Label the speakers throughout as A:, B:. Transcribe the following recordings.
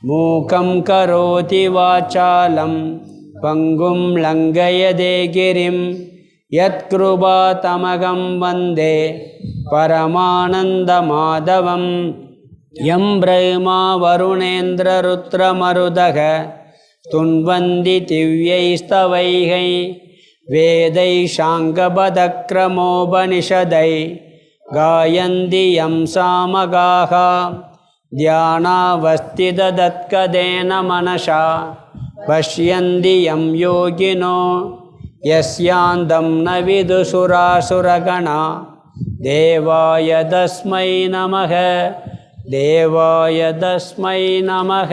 A: மூகம் கரோதி வாசாலம் பங்கும் லங்கயதே கிரிம் யத்கிருபா தமகம் வந்தே பரமானந்த மாதவம். யம் பிரம்மா வருணேந்திர ருத்ரமருதக துன்வந்தி திவ்யைஸ்தவைகை வேதை சாங்கபதக்ரமோபனிஷதை காயந்தி யம் சாமகாஹ தியானாவஸ்திததத்கதேன மனசா பஷ்யந்தி யம் யோகினோ யஸ்யாந்தம் ந விதுசுராசுரகணா தேவாய தஸ்மை நமக தேவாய தஸ்மை நமக.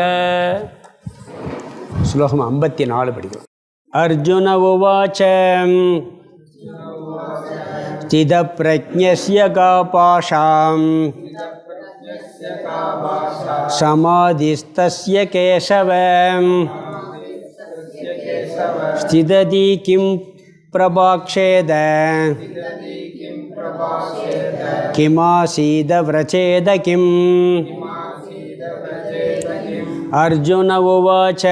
A: ஸ்லோகம் 54 படிக்கிறோம். அர்ஜுன உவாச்ச ஸ்திதப்ரஜ்ஞஸ்ய கா பாஷாம் சமாதிஸ்தஸ்ய கேசவ ஸ்திததி கிம் பிரபாக்ஷேத கிமாசீத வ்ரச்சேத கிம். அர்ஜுன உவாச்ச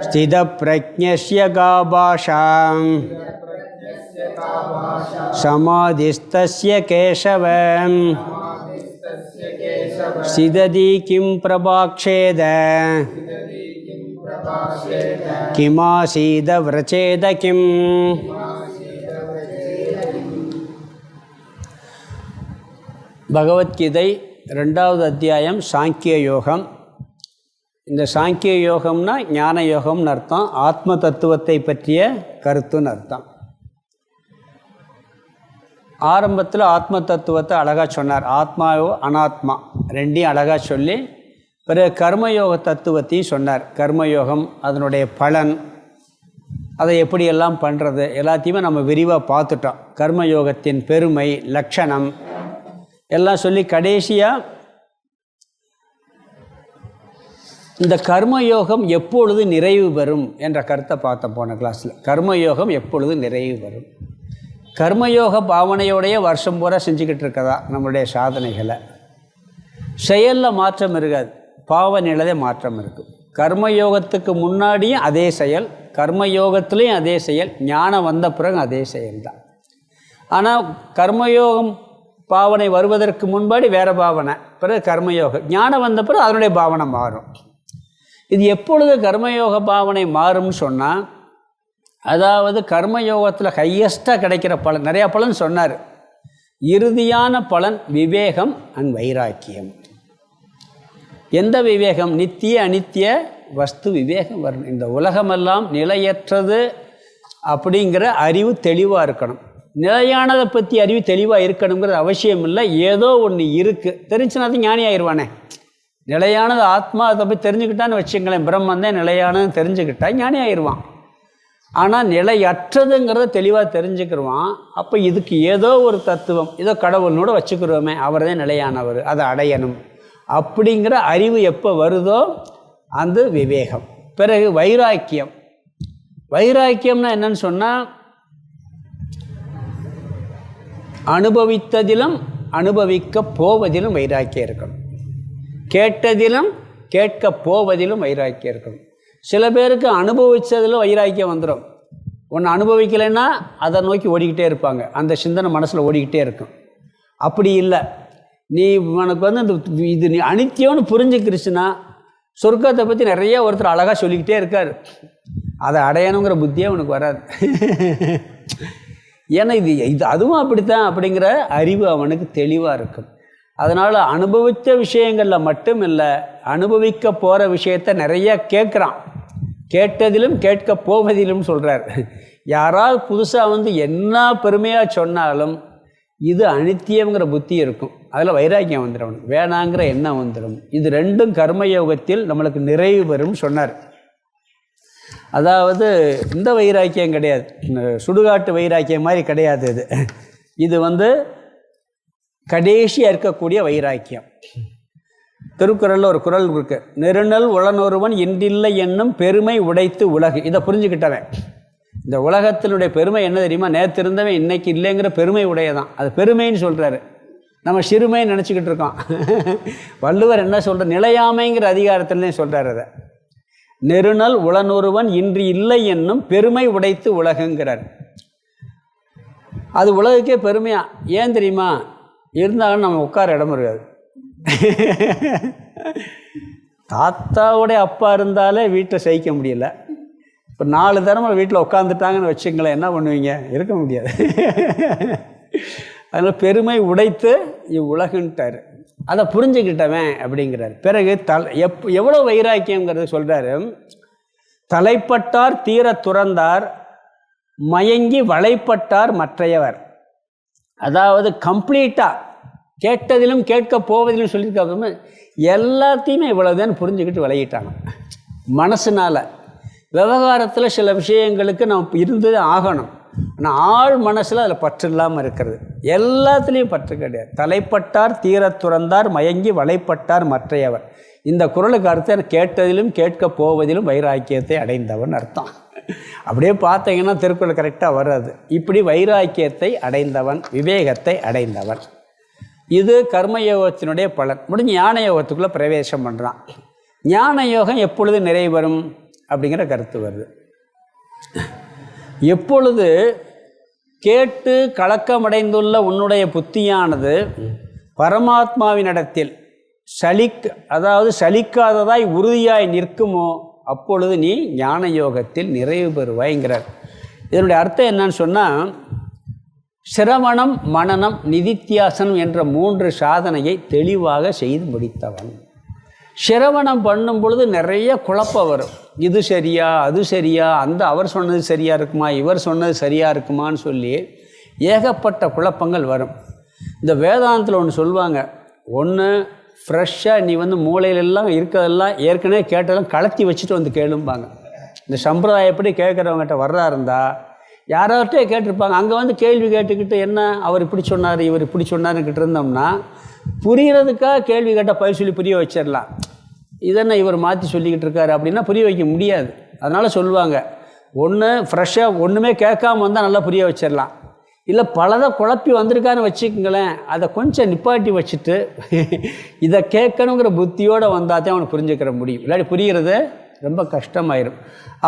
A: ஸ்திதப்ரஜ்ஞஸ்ய கா பாஷாம் சமாதிஸ்தஸ்ய கேசவ ஸ்திததி கிம் பிரபாக்ஷேத கிமாசீத வ்ரச்சேத கிம். பகவத்கீதை 2வது அத்தியாயம் சாங்கிய யோகம். இந்த சாங்கிய யோகம்னா ஞான யோகம்னு அர்த்தம், ஆத்ம தத்துவத்தை பற்றிய கருத்துன்னு அர்த்தம். ஆரம்பத்தில் ஆத்ம தத்துவத்தை அழகாக சொன்னார். ஆத்மாவோ அனாத்மா ரெண்டையும் அழகாக சொல்லி பிறகு கர்மயோக தத்துவத்தையும் சொன்னார். கர்மயோகம், அதனுடைய பலன், அதை எப்படியெல்லாம் பண்ணுறது எல்லாத்தையுமே நம்ம விரிவாக பார்த்துட்டோம். கர்மயோகத்தின் பெருமை, லட்சணம் எல்லாம் சொல்லி கடைசியாக இந்த கர்மயோகம் எப்பொழுது நிறைவு பெறும் என்ற கருத்தை பார்த்தோம் போன கிளாஸில். கர்மயோகம் எப்பொழுது நிறைவு பெறும்? கர்மயோக பாவனையோடைய வருஷம் பூரா செஞ்சுக்கிட்டு இருக்கதா நம்மளுடைய சாதனைகளை. செயலில் மாற்றம் இருக்காது, பாவனையிலே மாற்றம் இருக்கும். கர்மயோகத்துக்கு முன்னாடியும் அதே செயல், கர்மயோகத்துலேயும் அதே செயல், ஞானம் வந்த பிறகு அதே செயல்தான். ஆனால் கர்மயோகம் பாவனை வருவதற்கு முன்பாடி வேறு பாவனை, பிறகு கர்மயோகம். ஞானம் வந்த பிறகு அதனுடைய பாவனை மாறும். இது எப்பொழுது கர்மயோக பாவனை மாறும்னு சொன்னால், அதாவது கர்மயோகத்தில் ஹையஸ்ட்டாக கிடைக்கிற பலன், நிறையா பலன் சொன்னார். இறுதியான பலன் விவேகம் அண்ட் வைராக்கியம். எந்த விவேகம்? நித்திய அனித்திய வஸ்து விவேகம் வரணும். இந்த உலகமெல்லாம் நிலையற்றது அப்படிங்கிற அறிவு தெளிவாக இருக்கணும். நிலையானதை பற்றி அறிவு தெளிவாக இருக்கணுங்கிறது அவசியம் இல்லை. ஏதோ ஒன்று இருக்குது தெரிஞ்சுனா அது ஞானி ஆயிடுவானே. நிலையானது ஆத்மா, அதை போய் தெரிஞ்சுக்கிட்டான்னு வச்சுங்களேன், பிரம்மந்தான் நிலையானதுன்னு தெரிஞ்சுக்கிட்டா ஞானி ஆயிடுவான். ஆனால் நிலையற்றதுங்கிறத தெளிவாக தெரிஞ்சுக்கிடுவான். அப்போ இதுக்கு ஏதோ ஒரு தத்துவம், ஏதோ கடவுள்னோட வச்சுக்கிடுவோமே, அவர் தான் நிலையானவர், அதை அடையணும் அப்படிங்கிற அறிவு எப்போ வருதோ அந்த விவேகம். பிறகு வைராக்கியம். வைராக்கியம்னா என்னன்னு சொன்னால், அனுபவித்ததிலும் அனுபவிக்க போவதிலும் வைராக்கியம் இருக்கணும். கேட்டதிலும் கேட்க போவதிலும் வைராக்கியம் இருக்கணும். சில பேருக்கு அனுபவித்ததில் வைராக்கியம் வந்துடும். ஒன்று அனுபவிக்கலைன்னா அதை நோக்கி ஓடிக்கிட்டே இருப்பாங்க, அந்த சிந்தனை மனசில் ஓடிக்கிட்டே இருக்கும். அப்படி இல்லை, நீ உனக்கு இந்த இது நீ அனித்தியம்னு புரிஞ்சுக்கிருச்சுன்னா சொர்க்கத்தை பற்றி நிறைய ஒருத்தர் அழகாக சொல்லிக்கிட்டே இருக்கார். அதை அடையணுங்கிற புத்தியே உனக்கு வராது. ஏன்னா இது அதுவும் அப்படித்தான் அப்படிங்கிற அறிவு அவனுக்கு தெளிவாக இருக்கும். அதனால் அனுபவித்த விஷயங்களில் மட்டும் இல்லை, அனுபவிக்க போகிற விஷயத்தை நிறைய கேட்குறான். கேட்டதிலும் கேட்க போவதிலும் சொல்கிறார். யாராவது புதுசாக என்ன பெருமையாக சொன்னாலும் இது அனித்தியங்கிற புத்தி இருக்கும், அதில் வைராக்கியம் வந்துடும், வேணாங்கிற எண்ணம் வந்துடும். இது ரெண்டும் கர்மயோகத்தில் நம்மளுக்கு நிறைவு பெறும் சொன்னார். அதாவது இந்த வைராக்கியம் கிடையாது, சுடுகாட்டு வைராக்கியம் மாதிரி கிடையாது. இது கடைசியாக இருக்கக்கூடிய வைராக்கியம். திருக்குறளில் ஒரு குறள் இருக்கு, நெருநல் உளனொருவன் இன்றில்லை என்னும் பெருமை உடைத்து உலகு. இதை புரிஞ்சுக்கிட்டவன் இந்த உலகத்தினுடைய பெருமை என்ன தெரியுமா? நேற்று இருந்தவன் இன்னைக்கு இல்லைங்கிற பெருமை உடையதான், அது பெருமைன்னு சொல்கிறாரு. நம்ம சிறுமைன்னு நினச்சிக்கிட்டு இருக்கோம். வள்ளுவர் என்ன சொல்கிற, நிலையாமைங்கிற அதிகாரத்திலே சொல்கிறார். அதை நெருநல் உளனொருவன் இன்று இல்லை என்னும் பெருமை உடைத்து உலகுங்கிறார். அது உலகுக்கே பெருமையா. ஏன் தெரியுமா? இருந்தாலும் நம்ம உட்கார இடம் இருக்காது. தாத்தாவுடைய அப்பா இருந்தாலே வீட்டை சகிக்க முடியல. இப்போ 4 தடவை வீட்டில் உட்காந்துட்டாங்கன்னு வச்சுங்களேன், என்ன பண்ணுவீங்க? இருக்க முடியாது. அதில் பெருமை உடைத்து இவ்வுலகுன்ட்டார். அதை புரிஞ்சுக்கிட்டவன் அப்படிங்கிறார். பிறகு எவ்வளோ வைராக்கியங்கிறது சொல்கிறாரு. தலைப்பட்டார் தீர துறந்தார், மயங்கி வளைப்பட்டார் மற்றையவர். அதாவது கம்ப்ளீட்டாக கேட்டதிலும் கேட்க போவதிலும் சொல்லியிருக்காங்க. எல்லாத்தையுமே இவ்வளோதான் புரிஞ்சுக்கிட்டு விளையிட்டாங்க. மனசுனால் விவகாரத்தில் சில விஷயங்களுக்கு நம்ம இருந்து ஆகணும். ஆனால் ஆள் மனசில் அதில் பற்று இல்லாமல் இருக்கிறது. எல்லாத்துலேயும் பற்று கிடையாது. தலைப்பட்டார் தீர துறந்தார், மயங்கி வளைப்பட்டார் மற்றையவர். இந்த குறளுக்கு அர்த்தம் கேட்டதிலும் கேட்க போவதிலும் வைராக்கியத்தை அடைந்தவன் அர்த்தம். அப்படியே பார்த்தீங்கன்னா திருக்குறள் கரெக்டாக வராது. இப்படி வைராக்கியத்தை அடைந்தவன், விவேகத்தை அடைந்தவன். இது கர்மயோகத்தினுடைய பலன். முடிஞ்சு ஞான யோகத்துக்குள்ளே பிரவேசம் பண்ணுறான். ஞான யோகம் எப்பொழுது நிறைவு வரும் அப்படிங்கிற கருத்து வருது. எப்பொழுது கேட்டு கலக்கமடைந்துள்ள உன்னுடைய புத்தியானது பரமாத்மாவினிடத்தில் சலிக்காததாய் உறுதியாய் நிற்குமோ அப்பொழுது நீ ஞான யோகத்தில் நிறைவு பெறுவாய்ங்கிறார். இதனுடைய அர்த்தம் என்னன்னு சொன்னால், சிரவணம், மனனம், நிதித்தியாசனம் என்ற 3 சாதனையை தெளிவாக செய்து முடித்தவன். சிரவணம் பண்ணும் பொழுது நிறைய குழப்பம் வரும். இது சரியா, அது சரியா, அவர் சொன்னது சரியாக இருக்குமா, இவர் சொன்னது சரியாக இருக்குமான்னு சொல்லி ஏகப்பட்ட குழப்பங்கள் வரும். இந்த வேதாந்தத்தில் ஒன்று சொல்லுவாங்க, ஒன்று ஃப்ரெஷ்ஷாக நீ மூளையிலெல்லாம் இருக்கிறதெல்லாம் ஏற்கனவே கேட்டதெல்லாம் கலத்தி வச்சுட்டு வந்து கேளும்பாங்க. இந்த சம்பிரதாயப்படி கேட்குறவங்ககிட்ட வர்றா இருந்தால் யாராவட்டே கேட்டிருப்பாங்க. அங்கே கேள்வி கேட்டுக்கிட்டு என்ன அவர் இப்படி சொன்னார், இவர் இப்படி சொன்னார்கிட்ட இருந்தோம்னா புரிகிறதுக்காக கேள்வி கேட்டால் பயிர் சொல்லி புரிய வச்சிடலாம். இதென்ன இவர் மாற்றி சொல்லிக்கிட்டு இருக்காரு அப்படின்னா புரிய வைக்க முடியாது. அதனால் சொல்லுவாங்க, ஒன்று ஃப்ரெஷ்ஷாக ஒன்றுமே கேட்காம வந்தால் நல்லா புரிய வச்சிடலாம். இல்லை பலதை குழப்பி வந்திருக்கான்னு வச்சுக்கங்களேன், அதை கொஞ்சம் நிப்பாட்டி வச்சுட்டு இதை கேட்கணுங்கிற புத்தியோடு வந்தால் தான் அவனுக்கு புரிஞ்சுக்கிற முடியும். இல்லாட்டி புரிகிறது ரொம்ப கஷ்டமாயிரும்.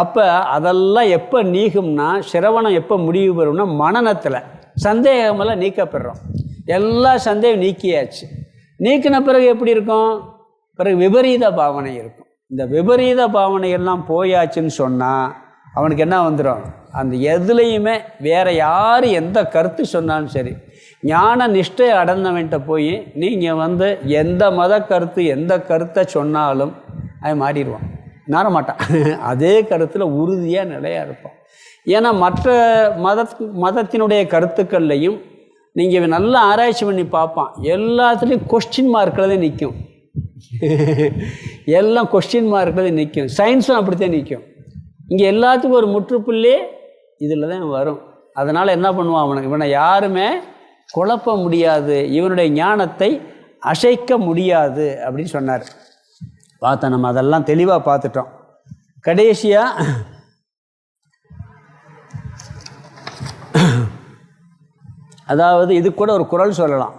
A: அப்போ அதெல்லாம் எப்போ நீங்கும்னா, சிரவணம் எப்போ முடிவு பெறும்னா, மனநத்தில் சந்தேகமெல்லாம் நீக்கப்படுறோம். எல்லா சந்தேகம் நீக்கியாச்சு. நீக்கின பிறகு எப்படி இருக்கும்? பிறகு விபரீத பாவனை இருக்கும். இந்த விபரீத பாவனையெல்லாம் போயாச்சுன்னு சொன்னால் அவனுக்கு என்ன வந்துடும்? அந்த எதுலேயுமே வேறு யார் எந்த கருத்து சொன்னாலும் சரி, ஞான நிஷ்டை அடைந்தவன்கிட்ட போய் நீங்கள் எந்த மத கருத்து எந்த கருத்தை சொன்னாலும் அவன் மாறிடுவான், மாறமாட்டான். அதே கருத்தில் உறுதியாக நிலையாக இருப்பான். ஏன்னா மற்ற மதத்தினுடைய கருத்துக்கள்லையும் நீங்கள் நல்லா ஆராய்ச்சி பண்ணி பார்ப்பான், எல்லாத்துலேயும் கொஸ்டின் மார்க்கில் தான் நிற்கும். எல்லாம் கொஸ்டின் மார்க்கில் தான் நிற்கும். சயின்ஸும் அப்படித்தான் நிற்கும். இங்கே எல்லாத்துக்கும் ஒரு முற்றுப்புள்ளே இதில் தான் வரும். அதனால் என்ன பண்ணுவான், இவனை யாருமே குழப்ப முடியாது, இவனுடைய ஞானத்தை அசைக்க முடியாது அப்படின்னு சொன்னார். பார்த்தோம், நம்ம அதெல்லாம் தெளிவாக பார்த்துட்டோம். கடைசியாக அதாவது இது கூட ஒரு குறள் சொல்லலாம்.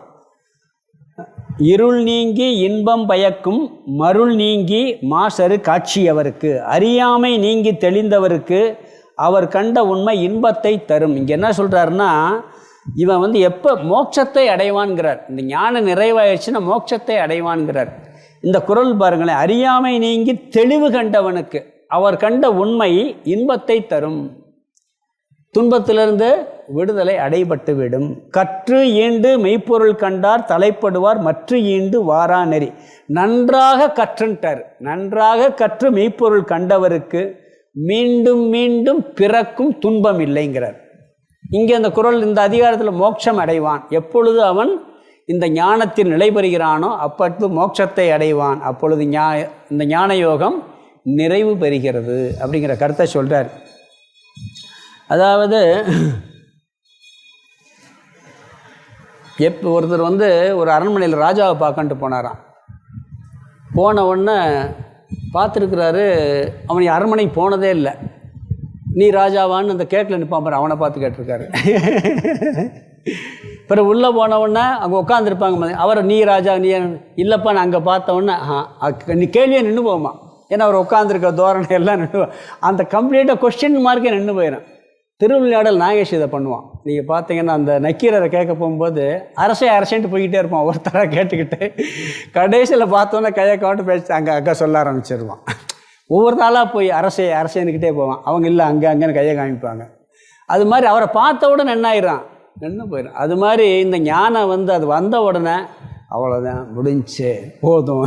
A: இருள் நீங்கி இன்பம் பயக்கும் மருள் நீங்கி மாசரு காட்சியவருக்கு, அறியாமை நீங்கி தெளிந்தவருக்கு அவர் கண்ட உண்மை இன்பத்தை தரும். இங்கே என்ன சொல்கிறாருன்னா, இவன் எப்போ மோட்சத்தை அடைவான்கிறார். இந்த ஞான நிறைவாயிடுச்சுன்னா மோட்சத்தை அடைவான்கிறார். இந்த குறள் பாருங்களேன், அறியாமை நீங்கி தெளிவு கண்டவனுக்கு அவர் கண்ட உண்மை இன்பத்தை தரும், துன்பத்திலிருந்து விடுதலை அடைபட்டு விடும். கற்று ஈண்டு மெய்ப்பொருள் கண்டார் தலைப்படுவார் மற்ற ஈண்டு வாரா நெறி. நன்றாக கற்றுன்ட்டார். நன்றாக கற்று மெய்ப்பொருள் கண்டவருக்கு மீண்டும் மீண்டும் பிறக்கும் துன்பம் இல்லைங்கிறார். இங்கே அந்த குறள் இந்த அதிகாரத்தில் மோட்சம் அடைவான். எப்பொழுது அவன் இந்த ஞானத்தில் நிலை பெறுகிறானோ அப்பொழுது மோட்சத்தை அடைவான். அப்பொழுது இந்த ஞான யோகம் நிறைவு பெறுகிறது அப்படிங்கிற கருத்தை சொல்கிறார். அதாவது ஒருத்தர் ஒரு அரண்மனையில் ராஜாவை பார்க்கன்ட்டு போனாராம். போன உடனே பார்த்துருக்கிறாரு, அவன் அரண்மனைக்கு போனதே இல்லை. நீ ராஜாவான்னு அந்த கேட்டில் நிற்பான் பாரு, அவனை பார்த்து கேட்டிருக்காரு. பிறகு உள்ளே போனவுடனே அங்கே உட்காந்துருப்பாங்க, அவரை நீ ராஜா நீ இல்லைப்பா நான் அங்கே பார்த்தவொடனே நீ கேள்வியே நின்று போகுமா, ஏன்னா அவர் உட்காந்துருக்க தோரணை எல்லாம் நின்று அந்த கம்ப்ளீட்டாக கொஸ்டின் மார்க்கே நின்று போயிடும். திருவிளையாடல் நாகேஷ் இதை பண்ணுவான். நீங்கள் பார்த்தீங்கன்னா அந்த நக்கீரரை கேட்க போகும்போது அரசேன்ட்டு போய்கிட்டே இருப்பான், ஒருத்தராக கேட்டுக்கிட்டு கடைசியில் பார்த்தோன்னே கையை காட்டு பேசி அங்கே சொல்ல ஆரம்பிச்சிருவான். ஒவ்வொரு நாளாக போய் அரசேன்னுக்கிட்டே போவான். அவங்க இல்லை அங்கேன்னு கையை காமிப்பாங்க. அது மாதிரி அவரை பார்த்த உடனே என்ன ஆயிடும், நின்று போயிடும். அது மாதிரி இந்த ஞானம் அது வந்த உடனே அவ்வளோதான் முடிஞ்சு போதும்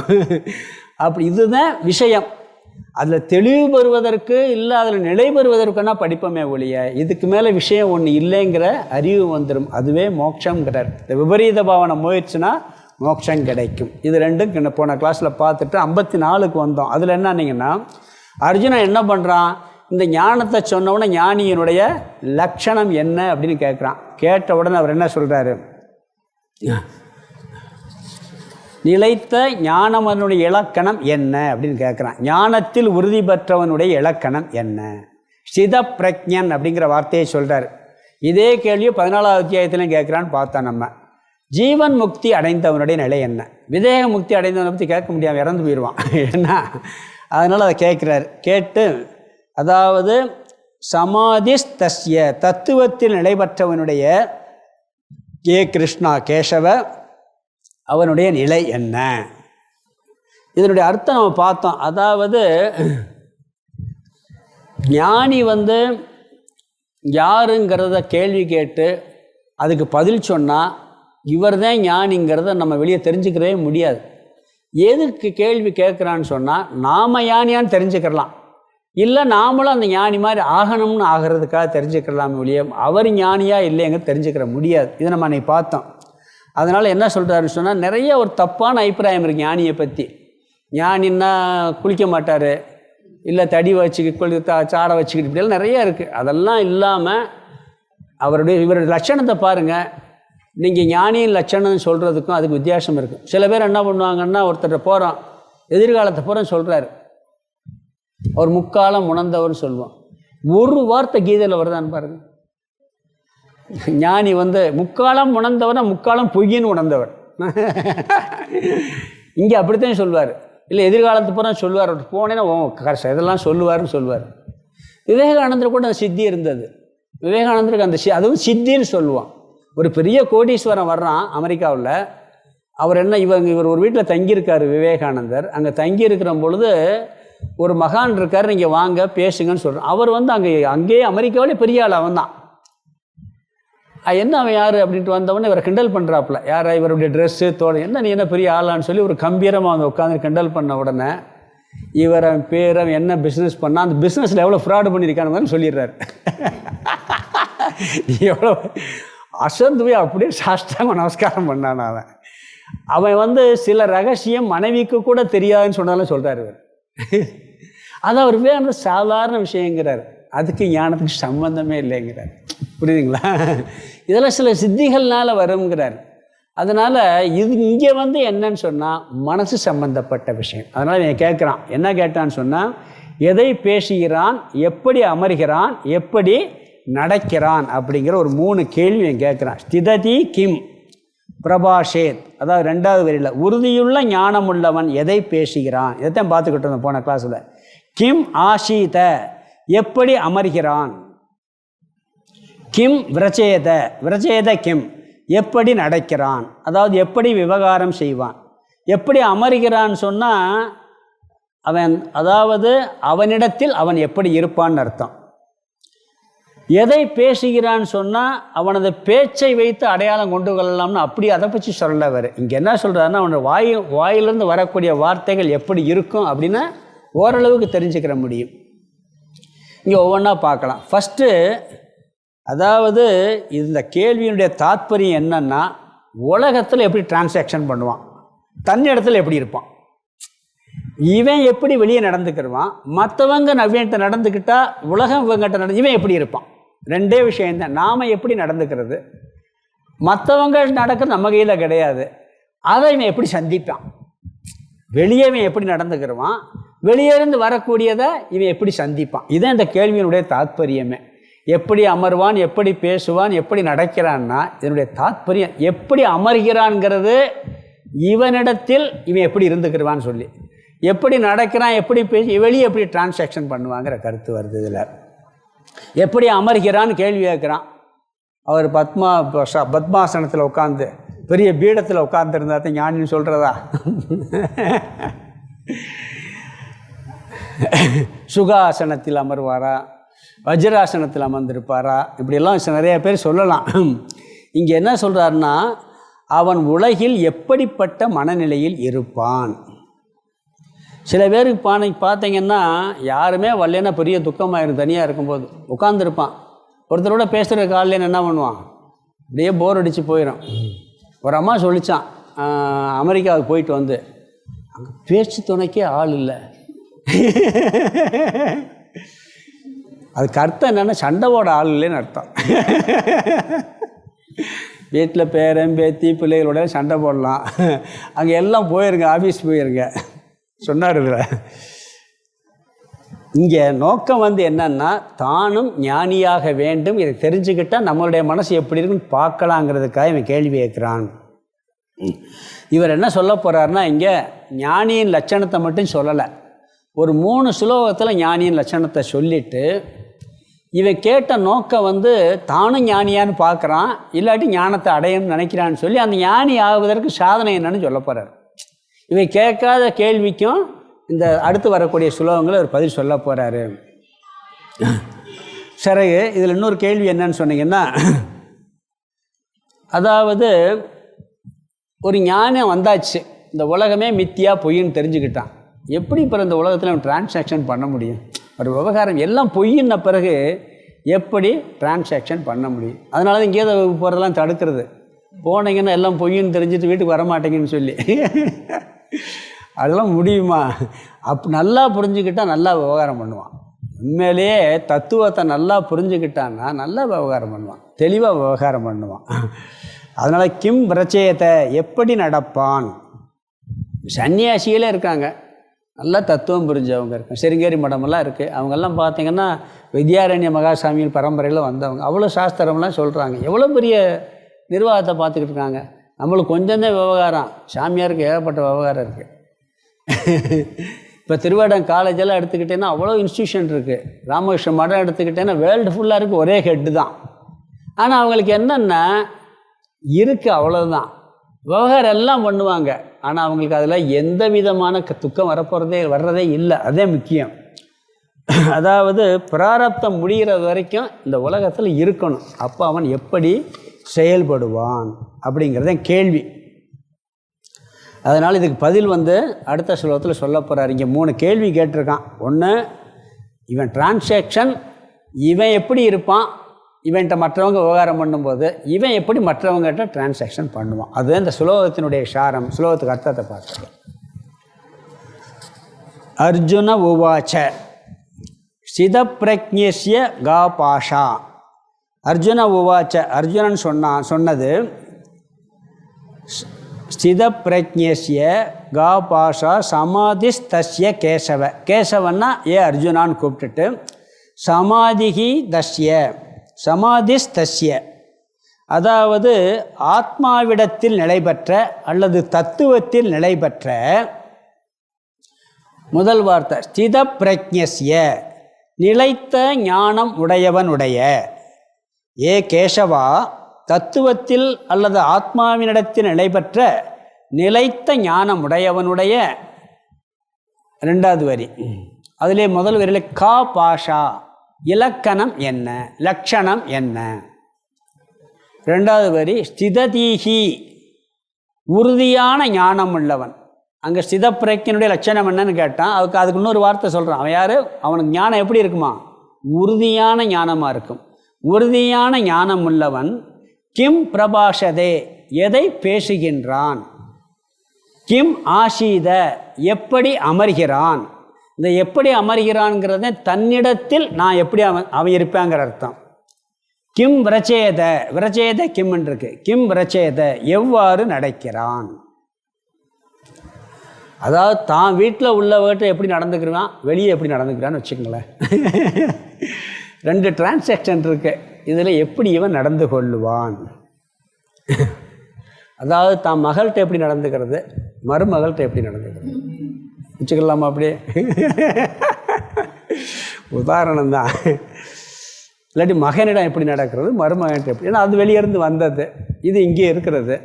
A: அப்படி இதுதான் விஷயம். அதில் தெளிவு பெறுவதற்கு இல்லை அதில் நிலை பெறுவதற்குன்னா படிப்பமே ஒழிய இதுக்கு மேலே விஷயம் ஒன்று இல்லைங்கிற அறிவு வந்துடும். அதுவே மோட்சங்கிறார். இந்த விபரீத பாவனை முயற்சினா மோட்சம் கிடைக்கும். இது ரெண்டும் போன கிளாஸில் பார்த்துட்டு 54க்கு வந்தோம். அதில் என்னன்னீங்கன்னா அர்ஜுனன் என்ன பண்ணுறான், இந்த ஞானத்தை சொன்னவுடனே ஞானியினுடைய லட்சணம் என்ன அப்படின்னு கேட்குறான். கேட்ட உடனே அவர் என்ன சொல்கிறாரு, நிலைத்த ஞானவனுடைய இலக்கணம் என்ன அப்படின்னு கேட்குறான். ஞானத்தில் உறுதி பெற்றவனுடைய இலக்கணம் என்ன, ஸ்தித பிரஜன் அப்படிங்கிற வார்த்தையை சொல்கிறார். இதே கேள்வியை 14வது அத்தியாயத்திலையும் கேட்குறான்னு பார்த்தா நம்ம ஜீவன் முக்தி அடைந்தவனுடைய நிலை என்ன, விதேக முக்தி அடைந்தவனை பற்றி கேட்க முடியாமல் இறந்து போயிடுவான் ஏன்னா அதனால் அதை கேட்குறாரு. கேட்டு அதாவது சமாதிஸ்தஸ்ய தத்துவத்தில் நிலை பெற்றவனுடைய கிருஷ்ணா கேசவ அவனுடைய நிலை என்ன, இதனுடைய அர்த்தம் நம்ம பார்த்தோம். அதாவது ஞானி யாருங்கிறத கேள்வி கேட்டு அதுக்கு பதில் சொன்னால் இவர் தான் ஞானிங்கிறத நம்ம வெளியே தெரிஞ்சுக்கிறவே முடியாது. எதுக்கு கேள்வி கேட்குறான்னு சொன்னால் நாம் ஞானியான்னு தெரிஞ்சுக்கலாம், இல்லை நாமளும் அந்த ஞானி மாதிரி ஆகணும்னு ஆகிறதுக்காக தெரிஞ்சுக்கலாம் வெளியே அவர் ஞானியா இல்லைங்க தெரிஞ்சுக்கிற முடியாது. இதை நம்ம அன்றைக்கி பார்த்தோம். அதனால் என்ன சொல்கிறாருன்னு சொன்னால் நிறைய ஒரு தப்பான அபிப்பிராயம் இருக்குது ஞானியை பற்றி. ஞானின்னா குளிக்க மாட்டார், இல்லை தடி வச்சுக்கிட்டு சாடை வச்சுக்கிட்டு இப்படியெல்லாம் நிறைய இருக்குது. அதெல்லாம் இல்லாமல் இவருடைய லட்சணத்தை பாருங்கள். நீங்கள் ஞானியின் லட்சணம்னு சொல்கிறதுக்கும் அதுக்கு வித்தியாசம் இருக்குது. சில பேர் என்ன பண்ணுவாங்கன்னா, ஒருத்தர் போகிறோம் எதிர்காலத்தை பூரா சொல்கிறாரு, அவர் முக்காலம் உணர்ந்தவர்னு சொல்லுவோம். ஒரு வார்த்தை கீதையில் வருதான்னு பாருங்கள். ஞானி முக்காலம் உணர்ந்தவர்னா முக்காலம் பொய்யின்னு உணர்ந்தவர். இங்கே அப்படித்தான் சொல்வார். இல்லை எதிர்காலத்து பூரா சொல்லுவார், போனேன்னா இதெல்லாம் சொல்லுவார்னு சொல்லுவார். விவேகானந்தர் கூட அந்த சித்தி இருந்தது. விவேகானந்தருக்கு அந்த அதுவும் சித்தின்னு சொல்லுவான். ஒரு பெரிய கோடீஸ்வரன் வர்றான் அமெரிக்காவில். அவர் இவர் ஒரு வீட்டில் தங்கியிருக்காரு விவேகானந்தர். அங்கே தங்கியிருக்கிற பொழுது ஒரு மகான் இருக்கார், நீங்கள் வாங்க பேசுங்கன்னு சொல்கிறார். அவர் அங்கேயே அமெரிக்காவிலே பெரிய ஆள் அவன் தான். என்ன அவன் யார் அப்படின்ட்டு வந்தவொடனே இவரை கிண்டல் பண்ணுறாப்புல. யார் இவருடைய ட்ரெஸ்ஸு தோடு என்ன, நீ என்ன பெரிய ஆளான்னு சொல்லி ஒரு கம்பீரமாக உட்காந்து கிண்டல் பண்ண உடனே இவர் பேர் என்ன பிஸ்னஸ் பண்ணால் அந்த பிஸ்னஸில் எவ்வளோ ஃப்ராடு பண்ணியிருக்கானுங்கன்னு சொல்லிடுறாரு. எவ்வளோ அசந்து போய் அப்படியே சாஷ்டாங்க நமஸ்காரம் பண்ணான். அவன் சில ரகசியம் மனைவிக்கு கூட தெரியாதுன்னு சொன்னாலும் சொல்கிறார் இவர். அது அவர் வேறு சாதாரண விஷயங்கிறார், அதுக்கு ஞானத்துக்கு சம்பந்தமே இல்லைங்கிறார். புரியுதுங்களா? இதெல்லாம் சில சித்திகள்னால வருங்கிறார். அதனால் இங்கே என்னன்னு சொன்னால் மனசு சம்பந்தப்பட்ட விஷயம். அதனால் இவன் கேட்குறான். என்ன கேட்டான்னு சொன்னால், எதை பேசுகிறான், எப்படி அமர்கிறான், எப்படி நடக்கிறான் அப்படிங்கிற ஒரு 3 கேள்வி இவன் கேட்குறான். ஸ்திததி கிம் பிரபாஷேத், அதாவது 2வது வரியில் உறுதியுள்ள ஞானம் உள்ளவன் எதை பேசுகிறான், இதைத்தான் பார்த்துக்கிட்டு இருந்தோம் போன கிளாஸில். கிம் ஆஷீத, எப்படி அமர்கிறான். கிம் விரச்சேத கிம், எப்படி நடக்கிறான், அதாவது எப்படி விவகாரம் செய்வான். எப்படி அமர்கிறான்னு சொன்னால் அதாவது அவனிடத்தில் அவன் எப்படி இருப்பான்னு அர்த்தம். எதை பேசுகிறான்னு சொன்னால் அவனது பேச்சை வைத்து அடையாளம் கொண்டு கொள்ளலாம்னு அப்படி அதை பற்றி சொல்லவர். இங்கே என்ன சொல்கிறாருன்னா, அவனோட வாயிலிருந்து வரக்கூடிய வார்த்தைகள் எப்படி இருக்கும் அப்படின்னு ஓரளவுக்கு தெரிஞ்சுக்கிற முடியும். இங்கே ஒவ்வொன்றா பார்க்கலாம். ஃபஸ்ட்டு அதாவது இந்த கேள்வியினுடைய தாத்பரியம் என்னன்னா, உலகத்தில் எப்படி டிரான்சாக்ஷன் பண்ணுவான், தன்னிடத்தில் எப்படி இருப்பான், இவன் எப்படி வெளியே நடந்துக்கிடுவான், மற்றவங்க நவ்யன்ட்ட நடந்துக்கிட்டால் உலகம் இவங்கிட்ட இவன் எப்படி இருப்பான். 2 விஷயந்தான். நாம் எப்படி நடந்துக்கிறது, மற்றவங்க நடக்கிறது நம்ம கையில் கிடையாது. அதை இவன் எப்படி சந்திப்பான், வெளியே இவன் எப்படி நடந்துக்கிடுவான், வெளியே இருந்து வரக்கூடியதை இவன் எப்படி சந்திப்பான். இதுதான் இந்த கேள்வியினுடைய தாத்பரியமே. எப்படி அமர்வான், எப்படி பேசுவான், எப்படி நடக்கிறான்னா இதனுடைய தாத்பரியம் எப்படி அமர்கிறான்ங்கிறது இவனிடத்தில் இவன் எப்படி இருந்துக்கிறான்னு சொல்லி, எப்படி நடக்கிறான், எப்படி பேசி வெளியே எப்படி டிரான்சாக்ஷன் பண்ணுவாங்கிற கருத்து வருது. இதில் எப்படி அமர்கிறான்னு கேள்வி கேட்குறான். அவர் பத்மாசனத்தில் உட்காந்து பெரிய பீடத்தில் உட்காந்துருந்தா தான் ஞானின்னு சொல்கிறதா? சுகாசனத்தில் அமர்வாரா, வஜ்ராசனத்தில் அமர்ந்திருப்பாரா, இப்படியெல்லாம் நிறைய பேர் சொல்லலாம். இங்கே என்ன சொல்கிறாருன்னா, அவன் உலகில் எப்படிப்பட்ட மனநிலையில் இருப்பான். சில பேருக்கு பார்த்தீங்கன்னா யாருமே வரலன்னா பெரிய துக்கமாயிரும். தனியாக இருக்கும்போது உட்காந்துருப்பான். ஒருத்தரோட பேசுகிற காலையில் என்ன பண்ணுவான், அப்படியே போர் அடித்து போயிடும். ஒரு அம்மா சொல்லிச்சான், அமெரிக்காவுக்கு போயிட்டு வந்து அங்கே பேச்சு துணைக்கே ஆள் இல்லை. அதுக்கு அர்த்தம் என்னென்னா சண்டை போட ஆள் இல்லைன்னு அர்த்தம். வீட்டில் பேரன் பேத்தி பிள்ளைகளோட சண்டை போடலாம், அங்கே எல்லாம் போயிருங்க, ஆஃபீஸ் போயிருங்க சொன்னார். இதில் இங்கே நோக்கம் வந்து என்னன்னா, தானும் ஞானியாக வேண்டும், இதை தெரிஞ்சுக்கிட்டால் நம்மளுடைய மனசு எப்படி இருக்குன்னு பார்க்கலாங்கிறதுக்காக இவன் கேள்வி கேட்குறான். இவர் என்ன சொல்ல போகிறாருன்னா, இங்கே ஞானியின் லட்சணத்தை மட்டும் சொல்லலை, ஒரு 3 ஸ்லோகத்தில் ஞானியின் லட்சணத்தை சொல்லிவிட்டு இவன் கேட்ட நோக்கம் வந்து தானும் ஞானியான்னு பார்க்குறான், இல்லாட்டி ஞானத்தை அடையணும்னு நினைக்கிறான்னு சொல்லி அந்த ஞானி ஆகுவதற்கு சாதனை என்னன்னு சொல்ல போகிறார். இவன் கேட்காத கேள்விக்கும் இந்த அடுத்து வரக்கூடிய சுலோகங்களை ஒரு பதில் சொல்ல போகிறாரு. சரி, இதில் இன்னொரு கேள்வி என்னன்னு சொன்னீங்கன்னா, அதாவது ஒரு ஞானம் வந்தாச்சு, இந்த உலகமே மித்தியா பொய்ன்னு தெரிஞ்சுக்கிட்டான். எப்படி இப்போ இந்த உலகத்தில் அவன் டிரான்சாக்ஷன் பண்ண முடியும்? ஒரு விவகாரம் எல்லாம் பொய்யின்ன பிறகு எப்படி டிரான்சாக்ஷன் பண்ண முடியும்? அதனால தான் இங்கே போகிறதெல்லாம் தடுக்கிறது. போனீங்கன்னா எல்லாம் பொய்ன்னு தெரிஞ்சுட்டு வீட்டுக்கு வரமாட்டேங்கன்னு சொல்லி. அதெல்லாம் முடியுமா? நல்லா புரிஞ்சுக்கிட்டால் நல்லா விவகாரம் பண்ணுவான். உண்மையிலேயே தத்துவத்தை நல்லா புரிஞ்சுக்கிட்டான்னா நல்லா விவகாரம் பண்ணுவான், தெளிவாக விவகாரம் பண்ணுவான். அதனால் கிம் பிரச்சயத்தை, எப்படி நடப்பான். சன்னியாசிகளே இருக்காங்க, நல்லா தத்துவம் புரிஞ்சவங்க இருக்காங்க. சிருங்கேரி மடமெல்லாம் இருக்குது. அவங்கெல்லாம் பார்த்திங்கன்னா வித்யாரண்ய மகாசாமியின் பரம்பரையில் வந்தவங்க. அவ்வளோ சாஸ்திரம்லாம் சொல்கிறாங்க, எவ்வளோ பெரிய நிர்வாகத்தை பார்த்துக்கிட்டு இருக்காங்க. நம்மளுக்கு கொஞ்சம் தான் விவகாரம், சாமியாருக்கு ஏகப்பட்ட விவகாரம் இருக்குது. இப்போ திருவேடம் காலேஜெல்லாம் எடுத்துக்கிட்டேன்னா அவ்வளோ இன்ஸ்டியூஷன் இருக்குது. ராமகிருஷ்ண மடம் எடுத்துக்கிட்டேன்னா வேர்ல்டு ஃபுல்லாக இருக்குது, ஒரே ஹெட்டு தான். ஆனால் அவங்களுக்கு என்னென்னா இருக்குது, அவ்வளோதான். விவகாரம் எல்லாம் பண்ணுவாங்க, ஆனால் அவங்களுக்கு அதில் எந்த விதமான துக்கம் வர்றதே இல்லை. அதே முக்கியம். அதாவது பிராரப்தம் முடிகிறது வரைக்கும் இந்த உலகத்தில் இருக்கணும். அப்போ அவன் எப்படி செயல்படுவான் அப்படிங்கிறத கேள்வி. அதனால் இதுக்கு பதில் வந்து அடுத்த ஸ்லோகத்தில் சொல்ல போகிறார். இங்கே 3 கேள்வி கேட்டிருக்கான். ஒன்று, இவன் டிரான்சாக்ஷன், இவன் எப்படி இருப்பான், இவன்கிட்ட மற்றவங்க விவகாரம் பண்ணும்போது இவன் எப்படி மற்றவங்ககிட்ட டிரான்சாக்ஷன் பண்ணுவான். அதுதான் இந்த சுலோகத்தினுடைய சாரம். சுலோகத்துக்கு அர்த்தத்தை பார்க்கலாம். அர்ஜுன உவாச்ச சிதப்பிரஜ்ஞஸ்ய காபாஷா. அர்ஜுன உவாச்ச, அர்ஜுனன் சொன்னது ஸ்திதப்பிரஜ்ஞஸ்ய காபாஷா சமாதிஸ்தஸ்ய கேசவ. கேசவன்னா அர்ஜுனான்னு கூப்பிட்டுட்டு சமாதிஹி தஸ்ய, சமாதிஸ்தஸ்ய, அதாவது ஆத்மாவிடத்தில் நிலை பெற்ற அல்லது தத்துவத்தில் நிலை பெற்ற. முதல் வார்த்தை ஸ்திதப்பிரஜ்ஞஸ்ய, நிலைத்த ஞானம் உடையவனுடைய. கேசவா, தத்துவத்தில் அல்லது ஆத்மாவினிடத்தில் நிலை பெற்ற நிலைத்த ஞானம் உடையவனுடைய. 2வது வரி, அதிலே முதல் வரியில் கா பாஷா, இலக்கணம் என்ன, லட்சணம் என்ன. 2வது வரி ஸ்திததீஹி, உறுதியான ஞானம் உள்ளவன். அங்கே ஸ்திதப்பிரஜ்ஞனுடைய லட்சணம் என்னன்னு கேட்டான். அதுக்கு இன்னொரு வார்த்தை சொல்கிறான். அவன் யார்? அவனுக்கு ஞானம் எப்படி இருக்குமா? உறுதியான ஞானமாக இருக்கும். உறுதியான ஞானம் உள்ளவன் கிம் பிரபாஷதே, எதை பேசுகின்றான். கிம் ஆசீத, எப்படி அமர்கிறான். இந்த எப்படி அமர்கிறான்ங்கிறத தன்னிடத்தில் நான் எப்படி அவன் இருப்பேங்கிற அர்த்தம். கிம் விரச்சேத, விரச்சேத கிம் இருக்கு. கிம் விரச்சேத, எவ்வாறு நடக்கிறான். அதாவது தான் வீட்டில் உள்ளவர்கிட்ட எப்படி நடந்துக்கிறான், வெளியே எப்படி நடந்துக்கிறான்னு வச்சுக்கோங்களேன். 2 டிரான்சாக்ஷன் இருக்கு. இதில் எப்படி இவன் நடந்து கொள்ளுவான்? அதாவது தான் மகள்கிட்ட எப்படி நடந்துக்கிறது, மருமகள்கிட்ட எப்படி நடந்துக்கிறது வச்சுக்கலாமா? அப்படியே உதாரணம் தான். இல்லாட்டி மகனிடம் எப்படி நடக்கிறது, மருமகன்கிட்ட எப்படி, ஏன்னா அது வெளியேருந்து வந்தது, இது இங்கே இருக்கிறது.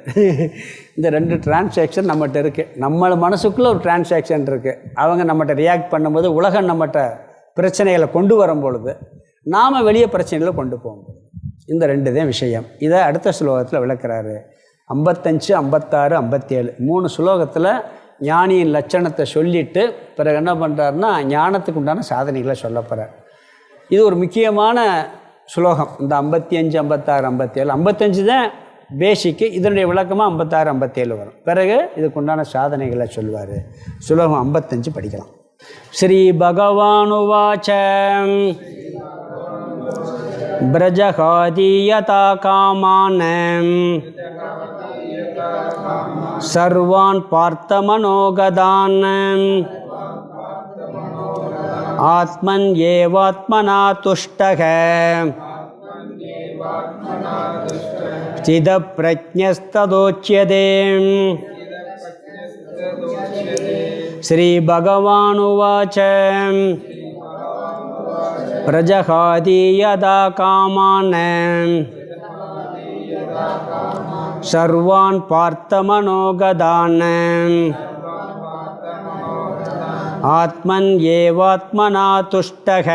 A: இந்த 2 டிரான்சாக்ஷன் நம்மகிட்ட இருக்குது. நம்ம மனசுக்குள்ளே ஒரு டிரான்சாக்ஷன் இருக்குது. அவங்க நம்மகிட்ட ரியாக்ட் பண்ணும்போது, உலகம் நம்மகிட்ட பிரச்சனைகளை கொண்டு வரும் பொழுது, நாம் வெளியே பிரச்சனைகளை கொண்டு போகும்போது, இந்த 2 தான் விஷயம். இதை அடுத்த ஸ்லோகத்தில் விளக்குறாரு. 55, 56, 57 3 ஸ்லோகத்தில் ஞானியின் லட்சணத்தை சொல்லிவிட்டு பிறகு என்ன பண்ணுறாருன்னா ஞானத்துக்கு உண்டான சாதனைகளை சொல்ல போகிறார். இது ஒரு முக்கியமான ஸ்லோகம். இந்த 55, 56, 57 55 தான் பேசிக்கு. இதனுடைய விளக்கமாக 56, 57 வரும். பிறகு இதுக்குண்டான சாதனைகளை சொல்லுவார். ஸ்லோகம் 55 படிக்கலாம். ஸ்ரீ பகவானுவாச்ச பிரஜகாதீயதா காமான் சர்வான் பார்த்தமனோகதான் ஆத்மன் ஏவாத்மனா துஷ்டக ஸ்தித பிரஜ்ஞஸ்ததோச்யதே. ஸ்ரீ பகவானுவாச்ச பிரஜகாதீயதா காமான் சர்வான் பார்த்தமனோகதான் ஆத்மன் ஏவாத்மனா துஷ்டக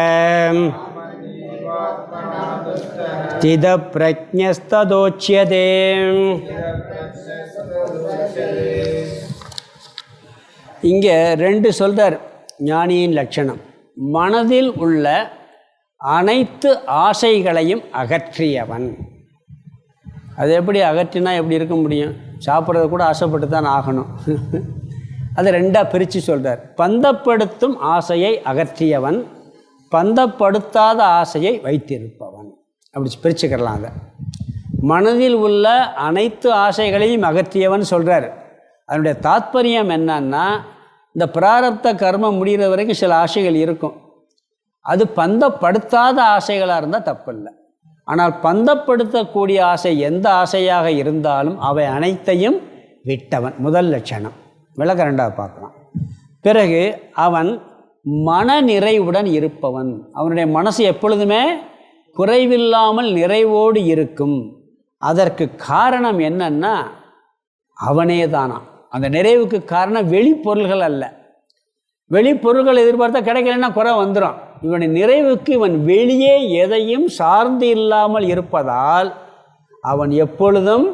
A: ஸ்தித பிரஜ்ஞஸ்ததோச்யதே. இங்கே 2 சொல்றார் ஞானியின் லட்சணம். மனதில் உள்ள அனைத்து ஆசைகளையும் அகற்றியவன். அது எப்படி அகற்றினா எப்படி இருக்க முடியும்? சாப்பிட்றது கூட ஆசைப்பட்டு தான் ஆகணும். அதை 2ஆக பிரித்து சொல்கிறார். பந்தப்படுத்தும் ஆசையை அகற்றியவன், பந்தப்படுத்தாத ஆசையை வைத்திருப்பவன். அப்படி பிரிச்சுக்கலாம். அதை மனதில் உள்ள அனைத்து ஆசைகளையும் அகற்றியவன் சொல்கிறார். அதனுடைய தாத்பரியம் என்னன்னா, இந்த பிராரப்த கர்மம் முடிகிற வரைக்கும் சில ஆசைகள் இருக்கும். அது பந்தப்படுத்தாத ஆசைகளாக இருந்தால் தப்பில்லை. ஆனால் பந்தப்படுத்தக்கூடிய ஆசை எந்த ஆசையாக இருந்தாலும் அவை அனைத்தையும் விட்டவன். முதல் லட்சணம். விளக்க 2ஆவது பார்க்கலாம். பிறகு அவன் மன நிறைவுடன் இருப்பவன். அவனுடைய மனசு எப்பொழுதுமே குறைவில்லாமல் நிறைவோடு இருக்கும். அதற்கு காரணம் என்னன்னா அவனே தானா. அந்த நிறைவுக்கு காரணம் வெளிப்பொருள்கள் அல்ல. வெளிப்பொருள்கள் எதிர்பார்த்தா கிடைக்கலன்னா குறை வந்துடும். இவனுடைய நிறைவுக்கு இவன் வெளியே எதையும் சார்ந்து இல்லாமல் இருப்பதால் அவன் எப்பொழுதும்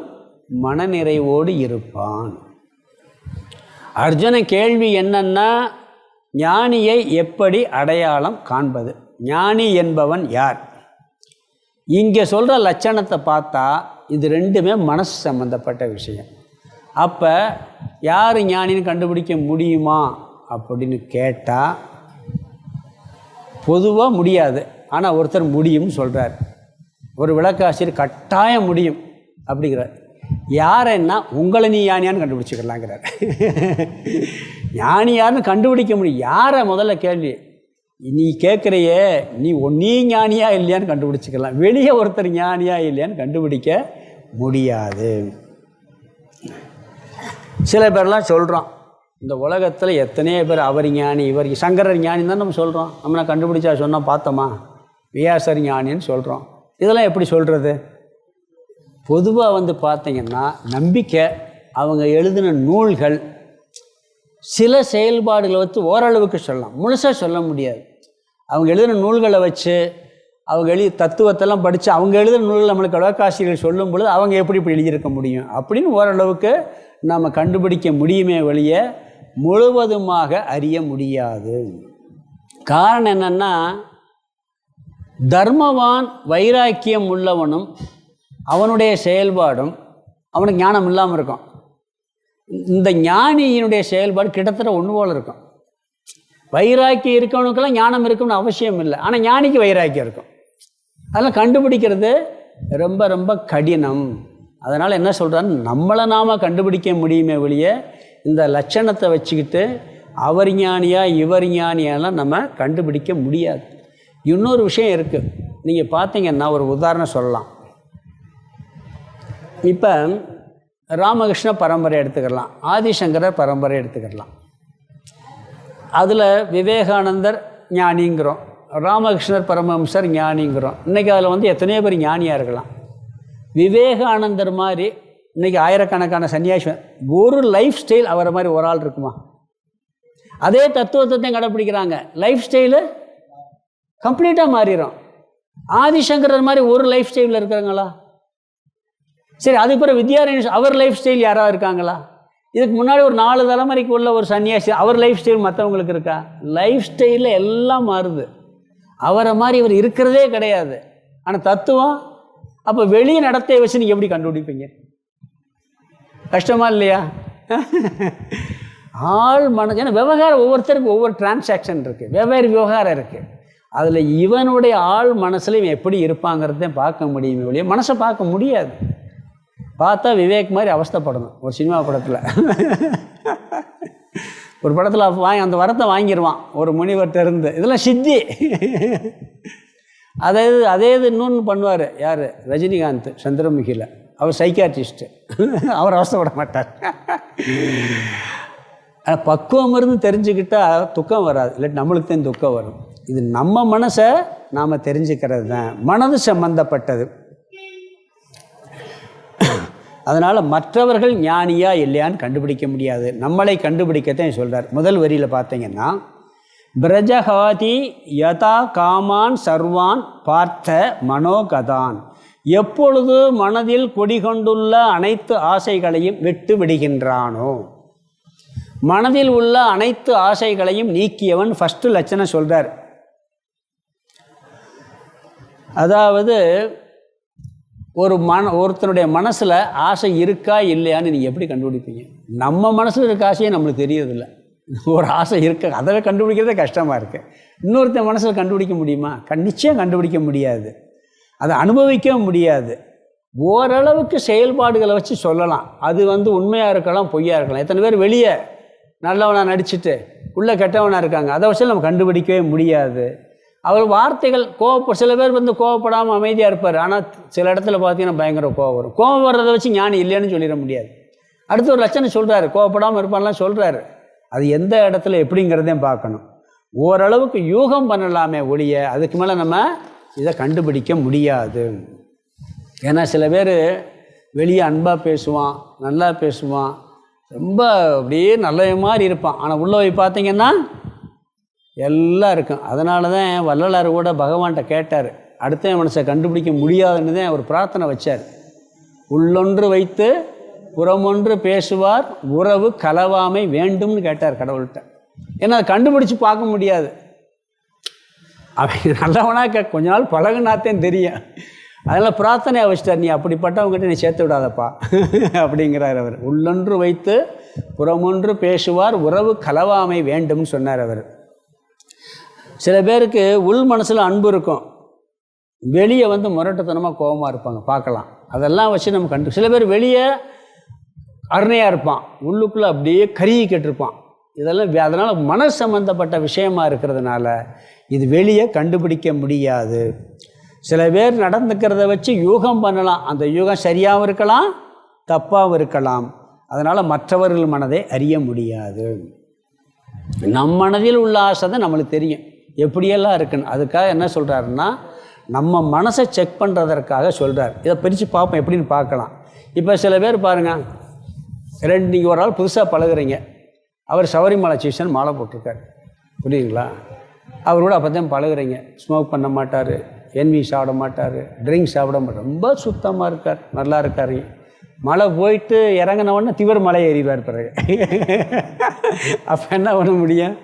A: மனநிறைவோடு இருப்பான். அர்ஜுன கேள்வி என்னன்னா, ஞானியை எப்படி அடையாளம் காண்பது? ஞானி என்பவன் யார்? இங்கே சொல்கிற லட்சணத்தை பார்த்தா இது 2மே மனசு சம்பந்தப்பட்ட விஷயம். அப்போ யார் ஞானின்னு கண்டுபிடிக்க முடியுமா அப்படின்னு கேட்டால் பொதுவாக முடியாது. ஆனால் ஒருத்தர் முடியும்னு சொல்கிறார். ஒரு விளக்காசிரியர் கட்டாயம் முடியும் அப்படிங்கிறார். யாருன்னா உங்களை நீ ஞானியான்னு கண்டுபிடிச்சிக்கலாங்கிறார். ஞானி யாருன்னு கண்டுபிடிக்க முடியும். யாரை முதல்ல கேள்வி நீ கேட்குறையே, நீ ஞானியா இல்லையான்னு கண்டுபிடிச்சிக்கலாம். வெளியே ஒருத்தர் ஞானியா இல்லையான்னு கண்டுபிடிக்க முடியாது. சில பேர்லாம் சொல்கிறோம், இந்த உலகத்தில் எத்தனையோ பேர் அவர் ஞானி இவர் சங்கரர் ஞானின்னு தான் நம்ம சொல்கிறோம். நம்மளை கண்டுபிடிச்சா சொன்னால் பார்த்தோமா? வியாசர் ஞானின்னு சொல்கிறோம். இதெல்லாம் எப்படி சொல்கிறது? பொதுவாக பார்த்தீங்கன்னா நம்பிக்கை, அவங்க எழுதின நூல்கள், சில செயல்பாடுகளை ஓரளவுக்கு சொல்லலாம், முழுசாக சொல்ல முடியாது. அவங்க எழுதின நூல்களை வச்சு அவங்க தத்துவத்தெல்லாம் படித்து அவங்க எழுதின நூல்கள் நம்மளுக்கு விளக்காசிரியர்கள் சொல்லும் பொழுது அவங்க எப்படி இப்படி எழுதியிருக்க முடியும் அப்படின்னு ஓரளவுக்கு நாம் கண்டுபிடிக்க முடியுமே வெளியே முழுவதுமாக அறிய முடியாது. காரணம் என்னென்னா, தர்மவான் வைராக்கியம் உள்ளவனும் அவனுடைய செயல்பாடும் அவனுக்கு ஞானம் இல்லாமல் இருக்கும். இந்த ஞானியினுடைய செயல்பாடு கிட்டத்தட்ட ஒன்று போல் இருக்கும். வைராக்கியம் இருக்கவனுக்கெல்லாம் ஞானம் இருக்கும்னு அவசியம் இல்லை. ஆனால் ஞானிக்கு வைராக்கியம் இருக்கும். அதெல்லாம் கண்டுபிடிக்கிறது ரொம்ப ரொம்ப கடினம். அதனால் என்ன சொல்கிறான்னு, நம்மளை நாம் கண்டுபிடிக்க முடியுமே வெளியே இந்த லட்சணத்தை வச்சுக்கிட்டு அவர் ஞானியா இவர் ஞானியாலாம் நம்ம கண்டுபிடிக்க முடியாது. இன்னொரு விஷயம் இருக்குது. நீங்கள் பார்த்தீங்கன்னா ஒரு உதாரணம் சொல்லலாம். இப்போ ராமகிருஷ்ண பரம்பரை எடுத்துக்கலாம், ஆதிசங்கரர் பரம்பரை எடுத்துக்கலாம். அதில் விவேகானந்தர் ஞானிங்கிறோம், ராமகிருஷ்ணர் பரமஹம்சர் ஞானிங்கிறோம். இன்றைக்கி அதில் வந்து எத்தனையோ பேர் ஞானியாக இருக்கலாம். விவேகானந்தர் மாதிரி இன்றைக்கி ஆயிரக்கணக்கான சன்னியாசி, ஒரு லைஃப் ஸ்டைல் அவரை மாதிரி ஒரு ஆள் இருக்குமா? அதே தத்துவத்தை கடைப்பிடிக்கிறாங்க, லைஃப் ஸ்டைலு கம்ப்ளீட்டாக மாறிடும். ஆதிசங்கரர் மாதிரி ஒரு லைஃப் ஸ்டைலில் இருக்கிறாங்களா? சரி, அதுக்கு பிறகு வித்யாரண்யர் அவர் லைஃப் ஸ்டைல் யாராவது இருக்காங்களா? இதுக்கு முன்னாடி ஒரு 4 தலைமுறைக்கு உள்ள ஒரு சன்னியாசி அவர் லைஃப் ஸ்டைல் மற்றவங்களுக்கு இருக்கா? லைஃப் ஸ்டைலில் எல்லாம் மாறுது. அவரை மாதிரி இவர் இருக்கிறதே கிடையாது. ஆனால் தத்துவம், அப்போ வெளியே நடத்தையை வச்சு நீங்கள் எப்படி கண்டுபிடிப்பீங்க? கஷ்டமா இல்லையா? ஆள் மனது, ஏன்னா விவகாரம் ஒவ்வொருத்தருக்கும் ஒவ்வொரு டிரான்சாக்ஷன் இருக்குது, வெவ்வேறு விவகாரம் இருக்குது. அதில் இவனுடைய ஆள் மனசில் இவன் எப்படி இருப்பாங்கிறதையும் பார்க்க முடியுமே ஒழிய மனசை பார்க்க முடியாது. பார்த்தா விவேக் மாதிரி அவஸ்தைப்படணும். ஒரு சினிமா படத்தில் ஒரு படத்தில் அந்த வரத்தை வாங்கிடுவான் ஒரு முனிவர்கிட்ட இருந்து. இதெல்லாம் சித்தி. அதே இது இன்னொன்று பண்ணுவார். யார்? ரஜினிகாந்த் சந்திரமுகியில். அவர் சைக்காட்ரிஸ்ட்டு. அவர் அவஸ்தைப்பட மாட்டார். பக்குவம் இருந்து தெரிஞ்சுக்கிட்டால் துக்கம் வராது, இல்லாட்டி நம்மளுக்கு தான் துக்கம் வரும். இது நம்ம மனசை நாம் தெரிஞ்சுக்கிறது தான், மனது சம்பந்தப்பட்டது. அதனால் மற்றவர்கள் ஞானியா இல்லையான்னு கண்டுபிடிக்க முடியாது, நம்மளை கண்டுபிடிக்கத்தான் சொல்கிறார். முதல் வரியில் பார்த்தீங்கன்னா, பிரஜஹாதி யதா காமான் சர்வான் பார்த்த மனோகதான், எப்பொழுது மனதில் குடிகொண்டுள்ள அனைத்து ஆசைகளையும் விட்டு விடுகின்றானோ, மனதில் உள்ள அனைத்து ஆசைகளையும் நீக்கியவன் ஃபஸ்ட்டு லட்சணம் சொல்கிறார். அதாவது ஒருத்தனுடைய மனசில் ஆசை இருக்கா இல்லையான்னு நீங்கள் எப்படி கண்டுபிடிப்பீங்க? நம்ம மனசில் இருக்க ஆசையே நம்மளுக்கு தெரியறதில்ல. ஒரு ஆசை இருக்க, அதை கண்டுபிடிக்கிறதே கஷ்டமாக இருக்குது. இன்னொருத்தன் மனசில் கண்டுபிடிக்க முடியுமா? நிச்சயம் கண்டுபிடிக்க முடியாது, அதை அனுபவிக்கவும் முடியாது. ஓரளவுக்கு செயல்பாடுகளை வச்சு சொல்லலாம். அது வந்து உண்மையாக இருக்கலாம், பொய்யாக இருக்கலாம். எத்தனை பேர் வெளியே நல்லவனாக நடிச்சுட்டு உள்ளே கெட்டவனாக இருக்காங்க, அதை வச்சு நம்ம கண்டுபிடிக்கவே முடியாது. அவர் வார்த்தைகள் சில பேர் வந்து கோவப்படாமல் அமைதியாக இருப்பார், ஆனால் சில இடத்துல பார்த்தீங்கன்னா பயங்கர கோவம் வரும். கோவம் வர்றதை வச்சு ஞானி இல்லைன்னு சொல்லிட முடியாது. அடுத்து ஒரு லட்சணம் சொல்கிறாரு, கோவப்படாமல் இருப்பான்லாம் சொல்கிறாரு. அது எந்த இடத்துல எப்படிங்கிறதையும் பார்க்கணும். ஓரளவுக்கு யூகம் பண்ணலாமே ஒழிய அதுக்கு மேலே நம்ம இதை கண்டுபிடிக்க முடியாது. ஏன்னா சில பேர் வெளியே அன்பாக பேசுவான், நல்லா பேசுவான், ரொம்ப அப்படியே நல்ல மாதிரி இருப்பான், ஆனால் உள்ளே போய் பார்த்தீங்கன்னா எல்லாம் இருக்கும். அதனால தான் வள்ளலார் கூட பகவான்கிட்ட கேட்டார், அடுத்த மனசை கண்டுபிடிக்க முடியாதுன்னு தான் அவர் பிரார்த்தனை வச்சார். உள்ளொன்று வைத்து புறமொன்று பேசுவார், உறவு கலவாமை வேண்டும்னு கேட்டார் கடவுள்கிட்ட. ஏன்னா அதை கண்டுபிடிச்சி பார்க்க முடியாது. அவன் நல்லவனாக கொஞ்ச நாள் பழகுனாத்தேன்னு தெரியும். அதனால் பிரார்த்தனையை வச்சிட்டார், நீ அப்படிப்பட்டவங்ககிட்ட நீ சேர்த்து விடாதப்பா அப்படிங்கிறார் அவர். உள்ளொன்று வைத்து புறமொன்று பேசுவார், உறவு கலவாமை வேண்டும்னு சொன்னார் அவர். சில பேருக்கு உள் மனசில் அன்பு இருக்கும், வெளியே வந்து முரட்டுத்தனமாக கோபமாக இருப்பாங்க, பார்க்கலாம். அதெல்லாம் வச்சு நம்ம சில பேர் வெளியே அருணையாக இருப்பான், உள்ளுக்குள்ளே அப்படியே கருகி கேட்டிருப்பான். இதெல்லாம் அதனால் மன சம்பந்தப்பட்ட விஷயமா இருக்கிறதுனால இது வெளியே கண்டுபிடிக்க முடியாது. சில பேர் நடந்துக்கிறத வச்சு யூகம் பண்ணலாம், அந்த யூகம் சரியாகவும் இருக்கலாம், தப்பாகவும் இருக்கலாம். அதனால் மற்றவர்கள் மனதை அறிய முடியாது. நம் மனதில் உள்ள ஆசை தான் நம்மளுக்கு தெரியும் எப்படியெல்லாம் இருக்குன்னு. அதுக்காக என்ன சொல்கிறாருன்னா, நம்ம மனசை செக் பண்ணுறதற்காக சொல்கிறார். இதை பிரித்து பார்ப்போம், எப்படின்னு பார்க்கலாம். இப்போ சில பேர் பாருங்கள், நீங்கள் ஒரு ஆள் புதுசாக பழகுறீங்க, அவர் சபரிமலை சீசன் மாலை போட்டிருக்கார், புரியுங்களா? அவரோட அப்போ தான் பழகுறீங்க. ஸ்மோக் பண்ண மாட்டார், என்வி சாப்பிட மாட்டார், ட்ரிங்க்ஸ் சாப்பிட மாட்டார், ரொம்ப சுத்தமாக இருக்கார், நல்லா இருக்கார். மழை போயிட்டு இறங்கினவொடனே திவர் மலை ஏறிடுவார் பிறகு. அப்போ என்ன பண்ண முடியும்?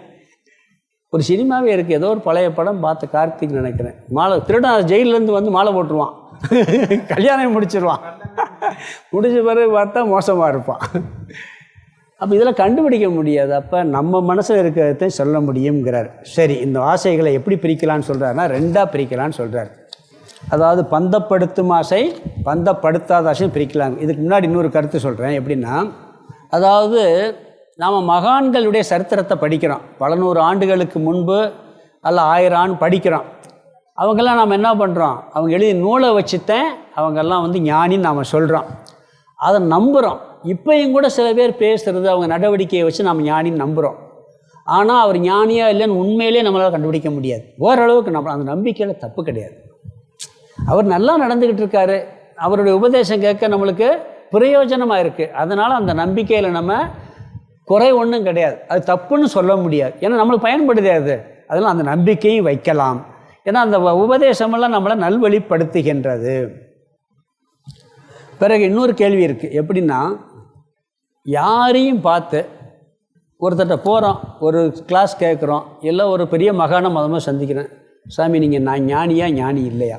A: ஒரு சினிமாவே இருக்குது, ஏதோ ஒரு பழைய படம் பார்த்து, கார்த்திக் நினைக்கிறேன், மாலை திருடன் ஜெயிலேருந்து வந்து மாலை போட்டுருவான், கல்யாணம் முடிச்சிருவான், முடிச்ச பிறகு பார்த்தா மோசமாக இருப்பான். அப்போ இதெல்லாம் கண்டுபிடிக்க முடியாது. அப்போ நம்ம மனசில் இருக்கிறத சொல்ல முடியுங்கிறார். சரி, இந்த ஆசைகளை எப்படி பிரிக்கலான்னு சொல்கிறாருன்னா, 2ஆக பிரிக்கலான்னு சொல்கிறார். அதாவது பந்தப்படுத்தும் ஆசை, பந்தப்படுத்தாத ஆசையும் பிரிக்கலாங்க. இதுக்கு முன்னாடி இன்னொரு கருத்து சொல்கிறேன். எப்படின்னா, அதாவது நாம் மகான்களுடைய சரித்திரத்தை படிக்கிறோம், பல நூறு ஆண்டுகளுக்கு முன்பு அல்ல 1000 ஆண்டு படிக்கிறோம். அவங்கெல்லாம் நாம் என்ன பண்ணுறோம், அவங்க எழுதிய நூலை வச்சுத்தான் அவங்கெல்லாம் வந்து ஞானின்னு நாம் சொல்கிறோம், அதை நம்புகிறோம். இப்போயும் கூட சில பேர் பேசுகிறது அவங்க நடவடிக்கையை வச்சு நாம் ஞானின்னு நம்புகிறோம். ஆனால் அவர் ஞானியாக இல்லைன்னு உண்மையிலே நம்மளால் கண்டுபிடிக்க முடியாது. ஓரளவுக்கு நம்ம அந்த நம்பிக்கையில் தப்பு கிடையாது. அவர் நல்லா நடந்துக்கிட்டு இருக்காரு, அவருடைய உபதேசம் கேட்க நம்மளுக்கு பிரயோஜனமாக இருக்குது. அதனால் அந்த நம்பிக்கையில் நம்ம குறை ஒன்றும் கிடையாது, அது தப்புன்னு சொல்ல முடியாது. ஏன்னா நம்மளுக்கு பயன்படுது அது. அதனால் அந்த நம்பிக்கையும் வைக்கலாம். ஏன்னா அந்த உபதேசமெல்லாம் நம்மளை நல்வழிப்படுத்துகின்றது. பிறகு இன்னொரு கேள்வி இருக்குது. எப்படின்னா, யாரையும் பார்த்து ஒருத்தட்ட போகிறோம், ஒரு கிளாஸ் கேட்குறோம், இல்லை ஒரு பெரிய மகானை முதல்ல சந்திக்கிறேன், சாமி நீங்கள் நான் ஞானியா ஞானி இல்லையா?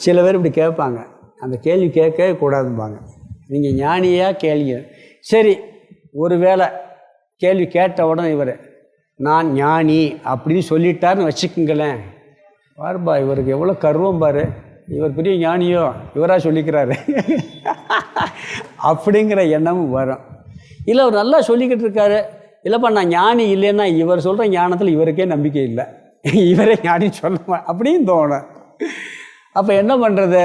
A: சில பேர் இப்படி கேட்பாங்க. அந்த கேள்வி கேட்கவே கூடாதும்பாங்க. நீங்கள் ஞானியா கேள்வி. சரி, ஒரு வேளை கேள்வி கேட்ட உடனே இவர் நான் ஞானி அப்படின்னு சொல்லிட்டாருன்னு வச்சுக்குங்களேன், பாருப்பா இவருக்கு எவ்வளோ கர்வம் பாரு, இவர் பெரிய ஞானியோ, இவராக சொல்லிக்கிறாரு அப்படிங்கிற எண்ணமும் வரும். இல்லை அவர் நல்லா சொல்லிக்கிட்டு இருக்காரு, இல்லைப்பா நான் ஞானி இல்லைன்னா இவர் சொல்கிற ஞானத்தில் இவருக்கே நம்பிக்கை இல்லை, இவரே ஞானின்னு சொல்ல அப்படின்னு தோணும். அப்போ என்ன பண்ணுறது?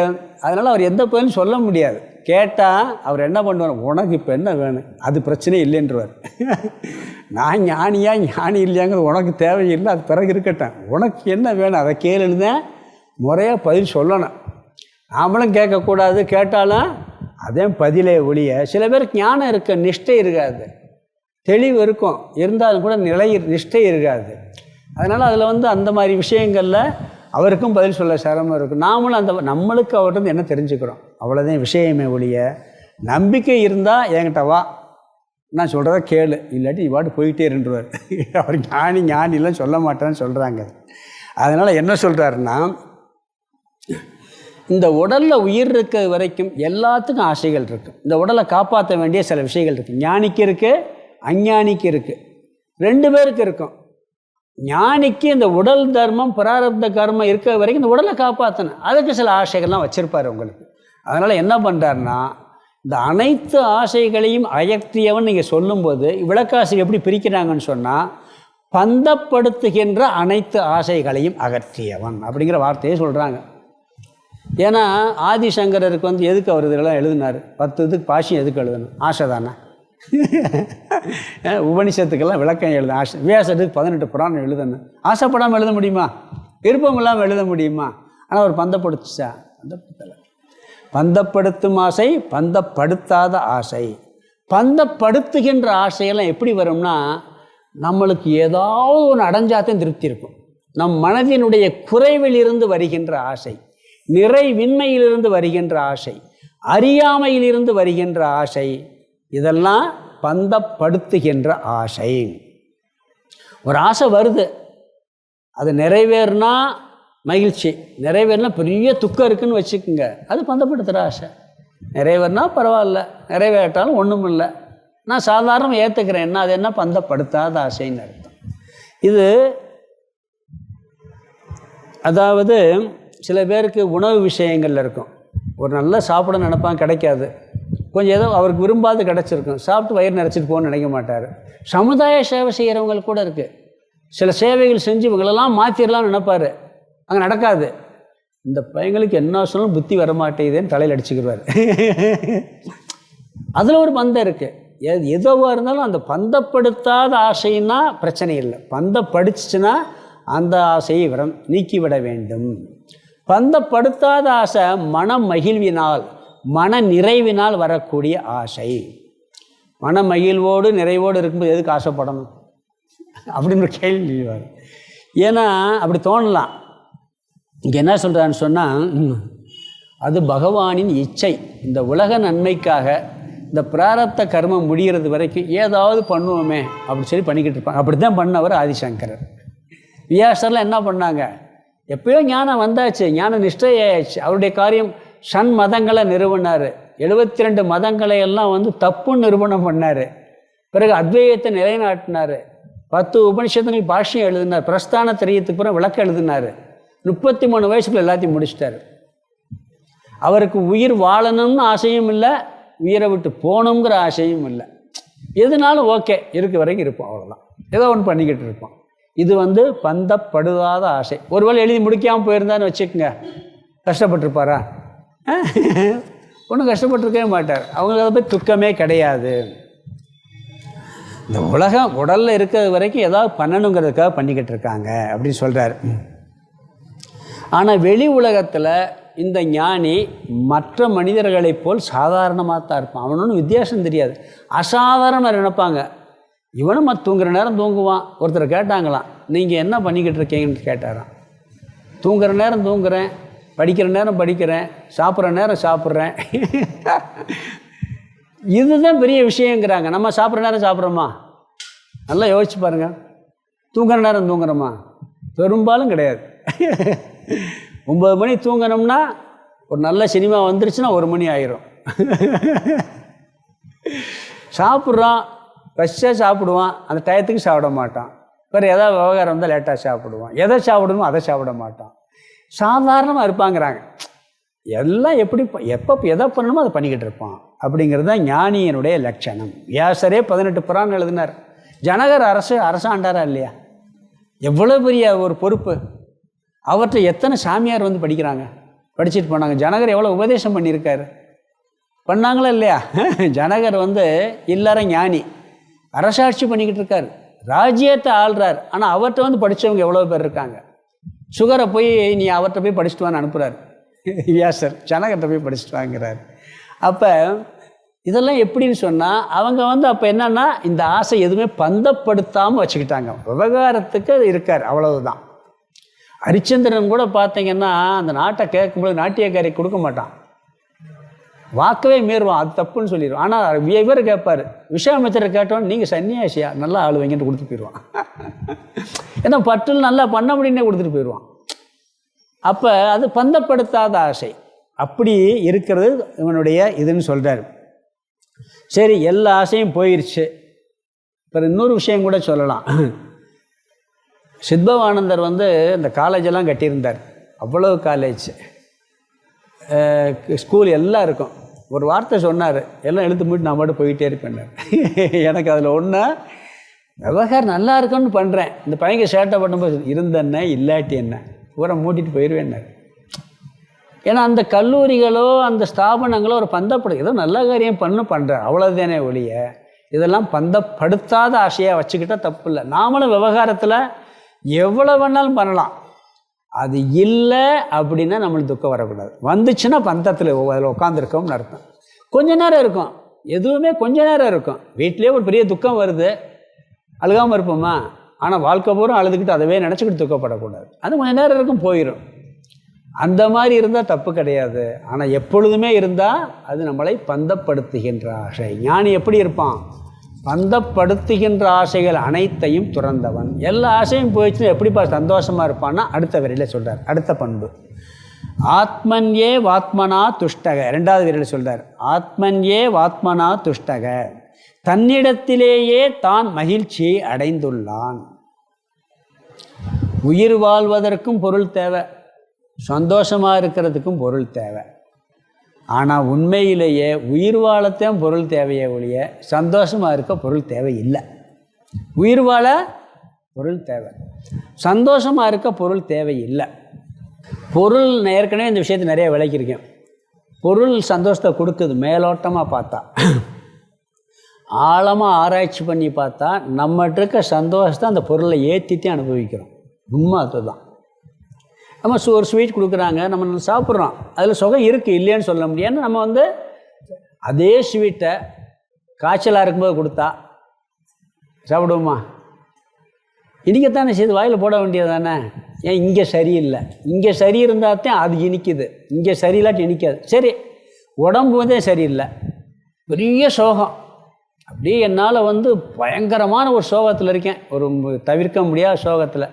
A: அதனால் அவர் எந்த பதிலும் சொல்ல முடியாது. கேட்டால் அவர் என்ன பண்ணுவார், உனக்கு இப்போ என்ன வேணும், அது பிரச்சனை இல்லைன்றவர். நான் ஞானியா ஞானி இல்லையாங்கிறது உனக்கு தேவையில்லை, அது பிறகு இருக்கட்டும், உனக்கு என்ன வேணும் அதை கேளுன்னு முறையாக பதில் சொல்லணும். நாமளும் கேட்கக்கூடாது, கேட்டாலும் அதே பதிலே ஒழிய. சில பேருக்கு ஞானம் இருக்க நிஷ்டை இருக்காது, தெளிவு இருக்கும், இருந்தாலும் கூட நிஷ்டை இருக்காது. அதனால் அதில் வந்து அந்த மாதிரி விஷயங்களில் அவருக்கும் பதில் சொல்ல சிரமம் இருக்கும். நாமளும் அந்த நம்மளுக்கு அவர்கிட்ட என்ன தெரிஞ்சுக்கிறோம், அவ்வளோதான் விஷயமே ஒழிய. நம்பிக்கை இருந்தால் என்கிட்ட வா, நான் சொல்கிறத கேளு, இல்லாட்டி இவாட்டு போயிட்டே இருந்துருவார். அவர் ஞானிலாம் சொல்ல மாட்டேன்னு சொல்கிறாங்க. அதனால் என்ன சொல்கிறாருன்னா, இந்த உடலில் உயிர் இருக்க வரைக்கும் எல்லாத்துக்கும் ஆசைகள் இருக்குது. இந்த உடலை காப்பாற்ற வேண்டிய சில விஷயங்கள் இருக்குது. ஞானிக்கு இருக்குது, அஞ்ஞானிக்கு இருக்குது, ரெண்டு பேருக்கு இருக்கும். ஞானிக்கு இந்த உடல் தர்மம் பிராரப்த கர்மம் இருக்க வரைக்கும் இந்த உடலை காப்பாற்றணும், அதுக்கு சில ஆசைகள்லாம் வச்சுருப்பார் உங்களுக்கு. அதனால் என்ன பண்ணுறாருன்னா, இந்த அனைத்து ஆசைகளையும் அயற்றியவன் நீங்கள் சொல்லும்போது விளக்காசை எப்படி பிரிக்கிறாங்கன்னு சொன்னால், பந்தப்படுத்துகின்ற அனைத்து ஆசைகளையும் அகற்றியவன் அப்படிங்கிற வார்த்தையை சொல்கிறாங்க. ஏன்னா ஆதிசங்கரருக்கு வந்து எதுக்கு அவர் இதெல்லாம் எழுதினார், 10 இதுக்கு பாஷியம் எதுக்கு எழுதணும், ஆசை தானே. உபனிஷத்துக்கெல்லாம் விளக்கம் எழுத ஆசை, வியாசத்துக்கு 18 புராணம் எழுதணும், ஆசைப்படாமல் எழுத முடியுமா, விருப்பம் இல்லாமல் எழுத முடியுமா? ஆனால் அவர் பந்தப்படுத்துச்சா? பந்தப்படுத்தலை. பந்தப்படுத்தும் ஆசை, பந்தப்படுத்தாத ஆசை. பந்தப்படுத்துகின்ற ஆசையெல்லாம் எப்படி வரும்னா, நம்மளுக்கு ஏதாவது ஒன்று அடைஞ்சாத்தையும் திருப்தி இருக்கும். நம் மனதினுடைய குறைவிலிருந்து வருகின்ற ஆசை, நிறைவின்மையிலிருந்து வருகின்ற ஆசை, அறியாமையிலிருந்து வருகின்ற ஆசை, இதெல்லாம் பந்தப்படுத்துகின்ற ஆசை. ஒரு ஆசை வருது, அது நிறைவேறினா மகிழ்ச்சி, நிறைவேறினா பெரிய துக்கம் இருக்குதுன்னு வச்சுக்கோங்க, அது பந்தப்படுத்துகிற ஆசை. நிறைவேறினா பரவாயில்ல, நிறைவேற்றாலும் ஒன்றும் இல்லை, நான் சாதாரண ஏற்றுக்கிறேன், என்ன அது என்ன பந்தப்படுத்தாத ஆசைன்னு அர்த்தம். இது அதாவது சில பேருக்கு உணவு விஷயங்களில் இருக்கும், ஒரு நல்லா சாப்பிட நினைப்பான், கிடைக்காது, கொஞ்சம் ஏதோ அவருக்கு விரும்பாது கிடச்சிருக்கும், சாப்பிட்டு வயிறு நினச்சிட்டு போகணும்னு நினைக்க மாட்டார். சமுதாய சேவை செய்கிறவங்களுக்கு கூட இருக்குது, சில சேவைகள் செஞ்சு இவங்களெல்லாம் மாற்றிடலாம்னு நினைப்பார், அங்கே நடக்காது. இந்த பையங்களுக்கு என்ன சொன்னாலும் புத்தி வரமாட்டேங்குதுன்னு தலையில் அடிச்சுக்கிடுவார். அதில் ஒரு பந்தம் இருக்குது. எதுவாக இருந்தாலும் அந்த பந்தப்படுத்தாத ஆசைன்னா பிரச்சனை இல்லை, பந்தப்படுச்சுன்னா அந்த ஆசையை நீக்கிவிட வேண்டும். பந்தப்படுத்தாத ஆசை மன மகிழ்வினால், மன நிறைவினால் வரக்கூடிய ஆசை. மன மகிழ்வோடு நிறைவோடு இருக்கும்போது எதுக்கு ஆசைப்படணும் அப்படின்னு ஒரு கேள்வி வரும். ஏன்னா அப்படி தோணலாம். இங்கே என்ன சொல்கிறான்னு சொன்னால், அது பகவானின் இச்சை. இந்த உலக நன்மைக்காக இந்த பிராரப்த கர்மம் முடிகிறது வரைக்கும் ஏதாவது பண்ணுவோமே அப்படி சொல்லி பண்ணிக்கிட்டு இருப்பாங்க. அப்படி தான் பண்ணவர் ஆதிசங்கரர். வியாசர்லாம் என்ன பண்ணாங்க, எப்பயோ ஞானம் வந்தாச்சு, ஞான நிஷ்டையாச்சு, அவருடைய காரியம் மதங்களை நிறுவனார், 72 மதங்களை எல்லாம் வந்து தப்புன்னு நிறுவனம் பண்ணார். பிறகு அத்வைதத்தை நிலைநாட்டினார், 10 உபனிஷத்துக்கு பாஷ்யம் எழுதினார், பிரஸ்தான திரியத்துக்கு பிறகு விளக்கம் எழுதினார், 33 வயசுக்குள்ள எல்லாத்தையும் முடிச்சிட்டார். அவருக்கு உயிர் வாழணும்னு ஆசையும் இல்லை, உயிரை விட்டு போகணுங்கிற ஆசையும் இல்லை. எதுனாலும் ஓகே, இருக்க வரைக்கும் இருப்போம், அவ்வளோதான், ஏதோ ஒன்று பண்ணிக்கிட்டு இருப்போம். இது பந்தப்படுதாத ஆசை. ஒருவேளை எழுதி முடிக்காமல் போயிருந்தான்னு வச்சுக்கோங்க, கஷ்டப்பட்டுருப்பாரா? ஒன்றும் கஷ்டப்பட்டுருக்கவே மாட்டார். அவங்களுக்கு அதை போய் துக்கமே கிடையாது. இந்த உலகம் உடலில் இருக்கிறது வரைக்கும் ஏதாவது பண்ணணுங்கிறதுக்காக பண்ணிக்கிட்டு இருக்காங்க அப்படின்னு சொல்கிறார். ஆனால் வெளி உலகத்தில் இந்த ஞானி மற்ற மனிதர்களைப் போல் சாதாரணமாக தான் இருப்பான். அவனொன்றும் வித்தியாசம் தெரியாது. அசாதாரணமாக நினைப்பாங்க. இவனும் தூங்குற நேரம் தூங்குவான். ஒருத்தர் கேட்டாங்களாம், நீங்கள் என்ன பண்ணிக்கிட்டு இருக்கீங்கன்னு கேட்டாராம். தூங்குற நேரம் தூங்குறேன், படிக்கிற நேரம் படிக்கிறேன், சாப்பிட்ற நேரம் சாப்பிட்றேன். இதுதான் பெரிய விஷயங்கிறாங்க. நம்ம சாப்பிட்ற நேரம் சாப்பிட்றோமா? நல்லா யோசிச்சு பாருங்கள். தூங்குற நேரம் தூங்குறோமா? பெரும்பாலும் கிடையாது. 9 மணி தூங்கணும்னா ஒரு நல்ல சினிமா வந்துருச்சுன்னா 1 மணி ஆயிரும். சாப்பிட்றோம், ஃப்ரெஷ்ஷாக சாப்பிடுவான், அந்த டயத்துக்கு சாப்பிட மாட்டான். வேறு ஏதாவது விவகாரம் வந்தால் லேட்டாக சாப்பிடுவான். எதை சாப்பிடணுமோ அதை சாப்பிட மாட்டான். சாதாரணமாக இருப்பாங்கிறாங்க. எல்லாம் எப்போ எதை பண்ணணுமோ அதை பண்ணிக்கிட்டு இருப்பான். அப்படிங்கிறது தான் ஞானியனுடைய லட்சணம். வியாசரே 18 புராணம் எழுதினார். ஜனகர் அரசாண்டாரா இல்லையா? எவ்வளோ பெரிய ஒரு பொறுப்பு. அவற்றை எத்தனை சாமியார் படிக்கிறாங்க, படிச்சுட்டு போனாங்க. ஜனகர் எவ்வளோ உபதேசம் பண்ணியிருக்காரு, பண்ணாங்களா இல்லையா? ஜனகர் எல்லாரும் ஞானி, அரசாட்சி பண்ணிக்கிட்டு இருக்கார், ராஜ்யத்தை ஆள்றார். ஆனால் அவர்கிட்ட படித்தவங்க எவ்வளோ பேர் இருக்காங்க. சுகரை போய் நீ அவர்கிட்ட போய் படிச்சுட்டு வான்னு அனுப்புகிறார் வியாசர். ஜனகர்கிட்ட போய் படிச்சுட்டு வாங்கிறார். அப்போ இதெல்லாம் எப்படின்னு சொன்னால் அவங்க அப்போ என்னன்னா இந்த ஆசை எதுவுமே பந்தப்படுத்தாமல் வச்சுக்கிட்டாங்க. விவகாரத்துக்கு இருக்கார், அவ்வளவுதான். ஹரிச்சந்திரன் கூட பார்த்தீங்கன்னா அந்த நாட்டை கேட்கும்போது நாட்டியக்காரி கொடுக்க மாட்டான், வாக்கவே மீறுவான், அது தப்புன்னு சொல்லிடுவான். ஆனால் இவர் கேட்பார், விஸ்வாமித்திரரை கேட்டோன்னு நீங்கள் சன்னியாசியா நல்லா ஆளுவீங்கன்னு கொடுத்து போயிடுவான். ஏன்னா பட்டில் நல்லா பண்ண முடியுன்னே கொடுத்துட்டு போயிடுவான். அப்போ அது பந்தப்படுத்தாத ஆசை. அப்படி இருக்கிறது இவனுடைய இதுன்னு சொல்கிறார். சரி, எல்லா ஆசையும் போயிடுச்சு. இப்போ இன்னொரு விஷயம் கூட சொல்லலாம். சித்பவானந்தர் இந்த காலேஜெல்லாம் கட்டியிருந்தார். அவ்வளோ காலேஜ், ஸ்கூல் எல்லாம் இருக்கும். ஒரு வார்த்தை சொன்னார், எல்லாம் எழுத்து மூட்டு நான் மட்டும் போயிட்டே இருப்பேன். எனக்கு அதில் ஒன்றா விவகாரம் நல்லா இருக்குன்னு பண்ணுறேன். இந்த பையங்க சேட்டை பண்ணும்போது இருந்தென்ன இல்லாட்டி என்ன பூரா மூட்டிட்டு போயிடுவேன். ஏன்னா அந்த கல்லூரிகளோ அந்த ஸ்தாபனங்களோ ஒரு பந்தப்படு ஏதோ நல்ல காரியம் பண்ணுறேன், அவ்வளோதானே ஒழிய இதெல்லாம் பந்தப்படுத்தாத ஆசையாக வச்சுக்கிட்டால் தப்பு இல்லை. நாமளும் விவகாரத்தில் எவ்வளோ வேணாலும் பண்ணலாம். அது இல்லை அப்படின்னா நம்மளுக்கு துக்கம் வரக்கூடாது. வந்துச்சுன்னா பந்தத்தில் அதில் உட்காந்துருக்கோம்னு அர்த்தம். கொஞ்ச நேரம் இருக்கும், எதுவுமே கொஞ்ச நேரம் இருக்கும். வீட்டிலே ஒரு பெரிய துக்கம் வருது, அழுகாமல் இருப்போமா? ஆனால் வாழ்க்கை பூரா அழுதுகிட்டு அதவே நினச்சிக்கிட்டு துக்கப்படக்கூடாது. அது கொஞ்ச நேரம் இருக்கும், போயிடும். அந்த மாதிரி இருந்தால் தப்பு கிடையாது. ஆனால் எப்பொழுதுமே இருந்தால் அது நம்மளை பந்தப்படுத்துகின்ற ஆசை. ஞானி எப்படி இருப்பான்? பந்தப்படுத்துகின்ற ஆசைகள் அனைத்தையும் துறந்தவன். எல்லா ஆசையும் போயிடுச்சுன்னா எப்படிப்பா சந்தோஷமாக இருப்பான்னா அடுத்த வரியில் சொல்கிறார். அடுத்த பண்பு ஆத்மன்யே வாத்மனா துஷ்டக. 2வது வரியில் சொல்கிறார், ஆத்மன்யே வாத்மனா துஷ்டக, தன்னிடத்திலேயே தான் மகிழ்ச்சியை அடைந்துள்ளான். உயிர் வாழ்வதற்கும் பொருள் தேவை, சந்தோஷமாக இருக்கிறதுக்கும் பொருள் தேவை. ஆனால் உண்மையிலேயே உயிர் வாழத்தான் பொருள் தேவையே ஒழிய சந்தோஷமாக இருக்க பொருள் தேவை இல்லை. உயிர் வாழ பொருள் தேவை, சந்தோஷமாக இருக்க பொருள் தேவை இல்லை. பொருள் ஏற்கனவே இந்த விஷயத்தை நிறைய விளக்கியிருக்கேன். பொருள் சந்தோஷத்தை கொடுக்குது மேலோட்டமாக பார்த்தா. ஆழமாக ஆராய்ச்சி பண்ணி பார்த்தா நம்மகிட்ட இருக்க சந்தோஷத்தை அந்த பொருளை ஏற்றிட்டே அனுபவிக்கிறோம். உண்மை அதுதான். நம்ம ஒரு ஸ்வீட் கொடுக்குறாங்க, நம்ம சாப்பிட்றோம், அதில் சுகம் இருக்குது இல்லைன்னு சொல்ல முடியாது. நம்ம அதே ஸ்வீட்டை காய்ச்சலாக இருக்கும்போது கொடுத்தா சாப்பிடுவோமா? இனிக்கத்தானே செய்து வாயில் போட வேண்டியது தானே. ஏன் இங்கே சரியில்லை, இங்கே சரி இருந்தால் தான் அது இனிக்குது, இங்கே சரியில்லாட்டி இனிக்காது. சரி, உடம்பு சரியில்லை, பெரிய சோகம். அப்படியே என்னால் பயங்கரமான ஒரு சோகத்தில் இருக்கேன், ஒரு தவிர்க்க முடியாத சோகத்தில்.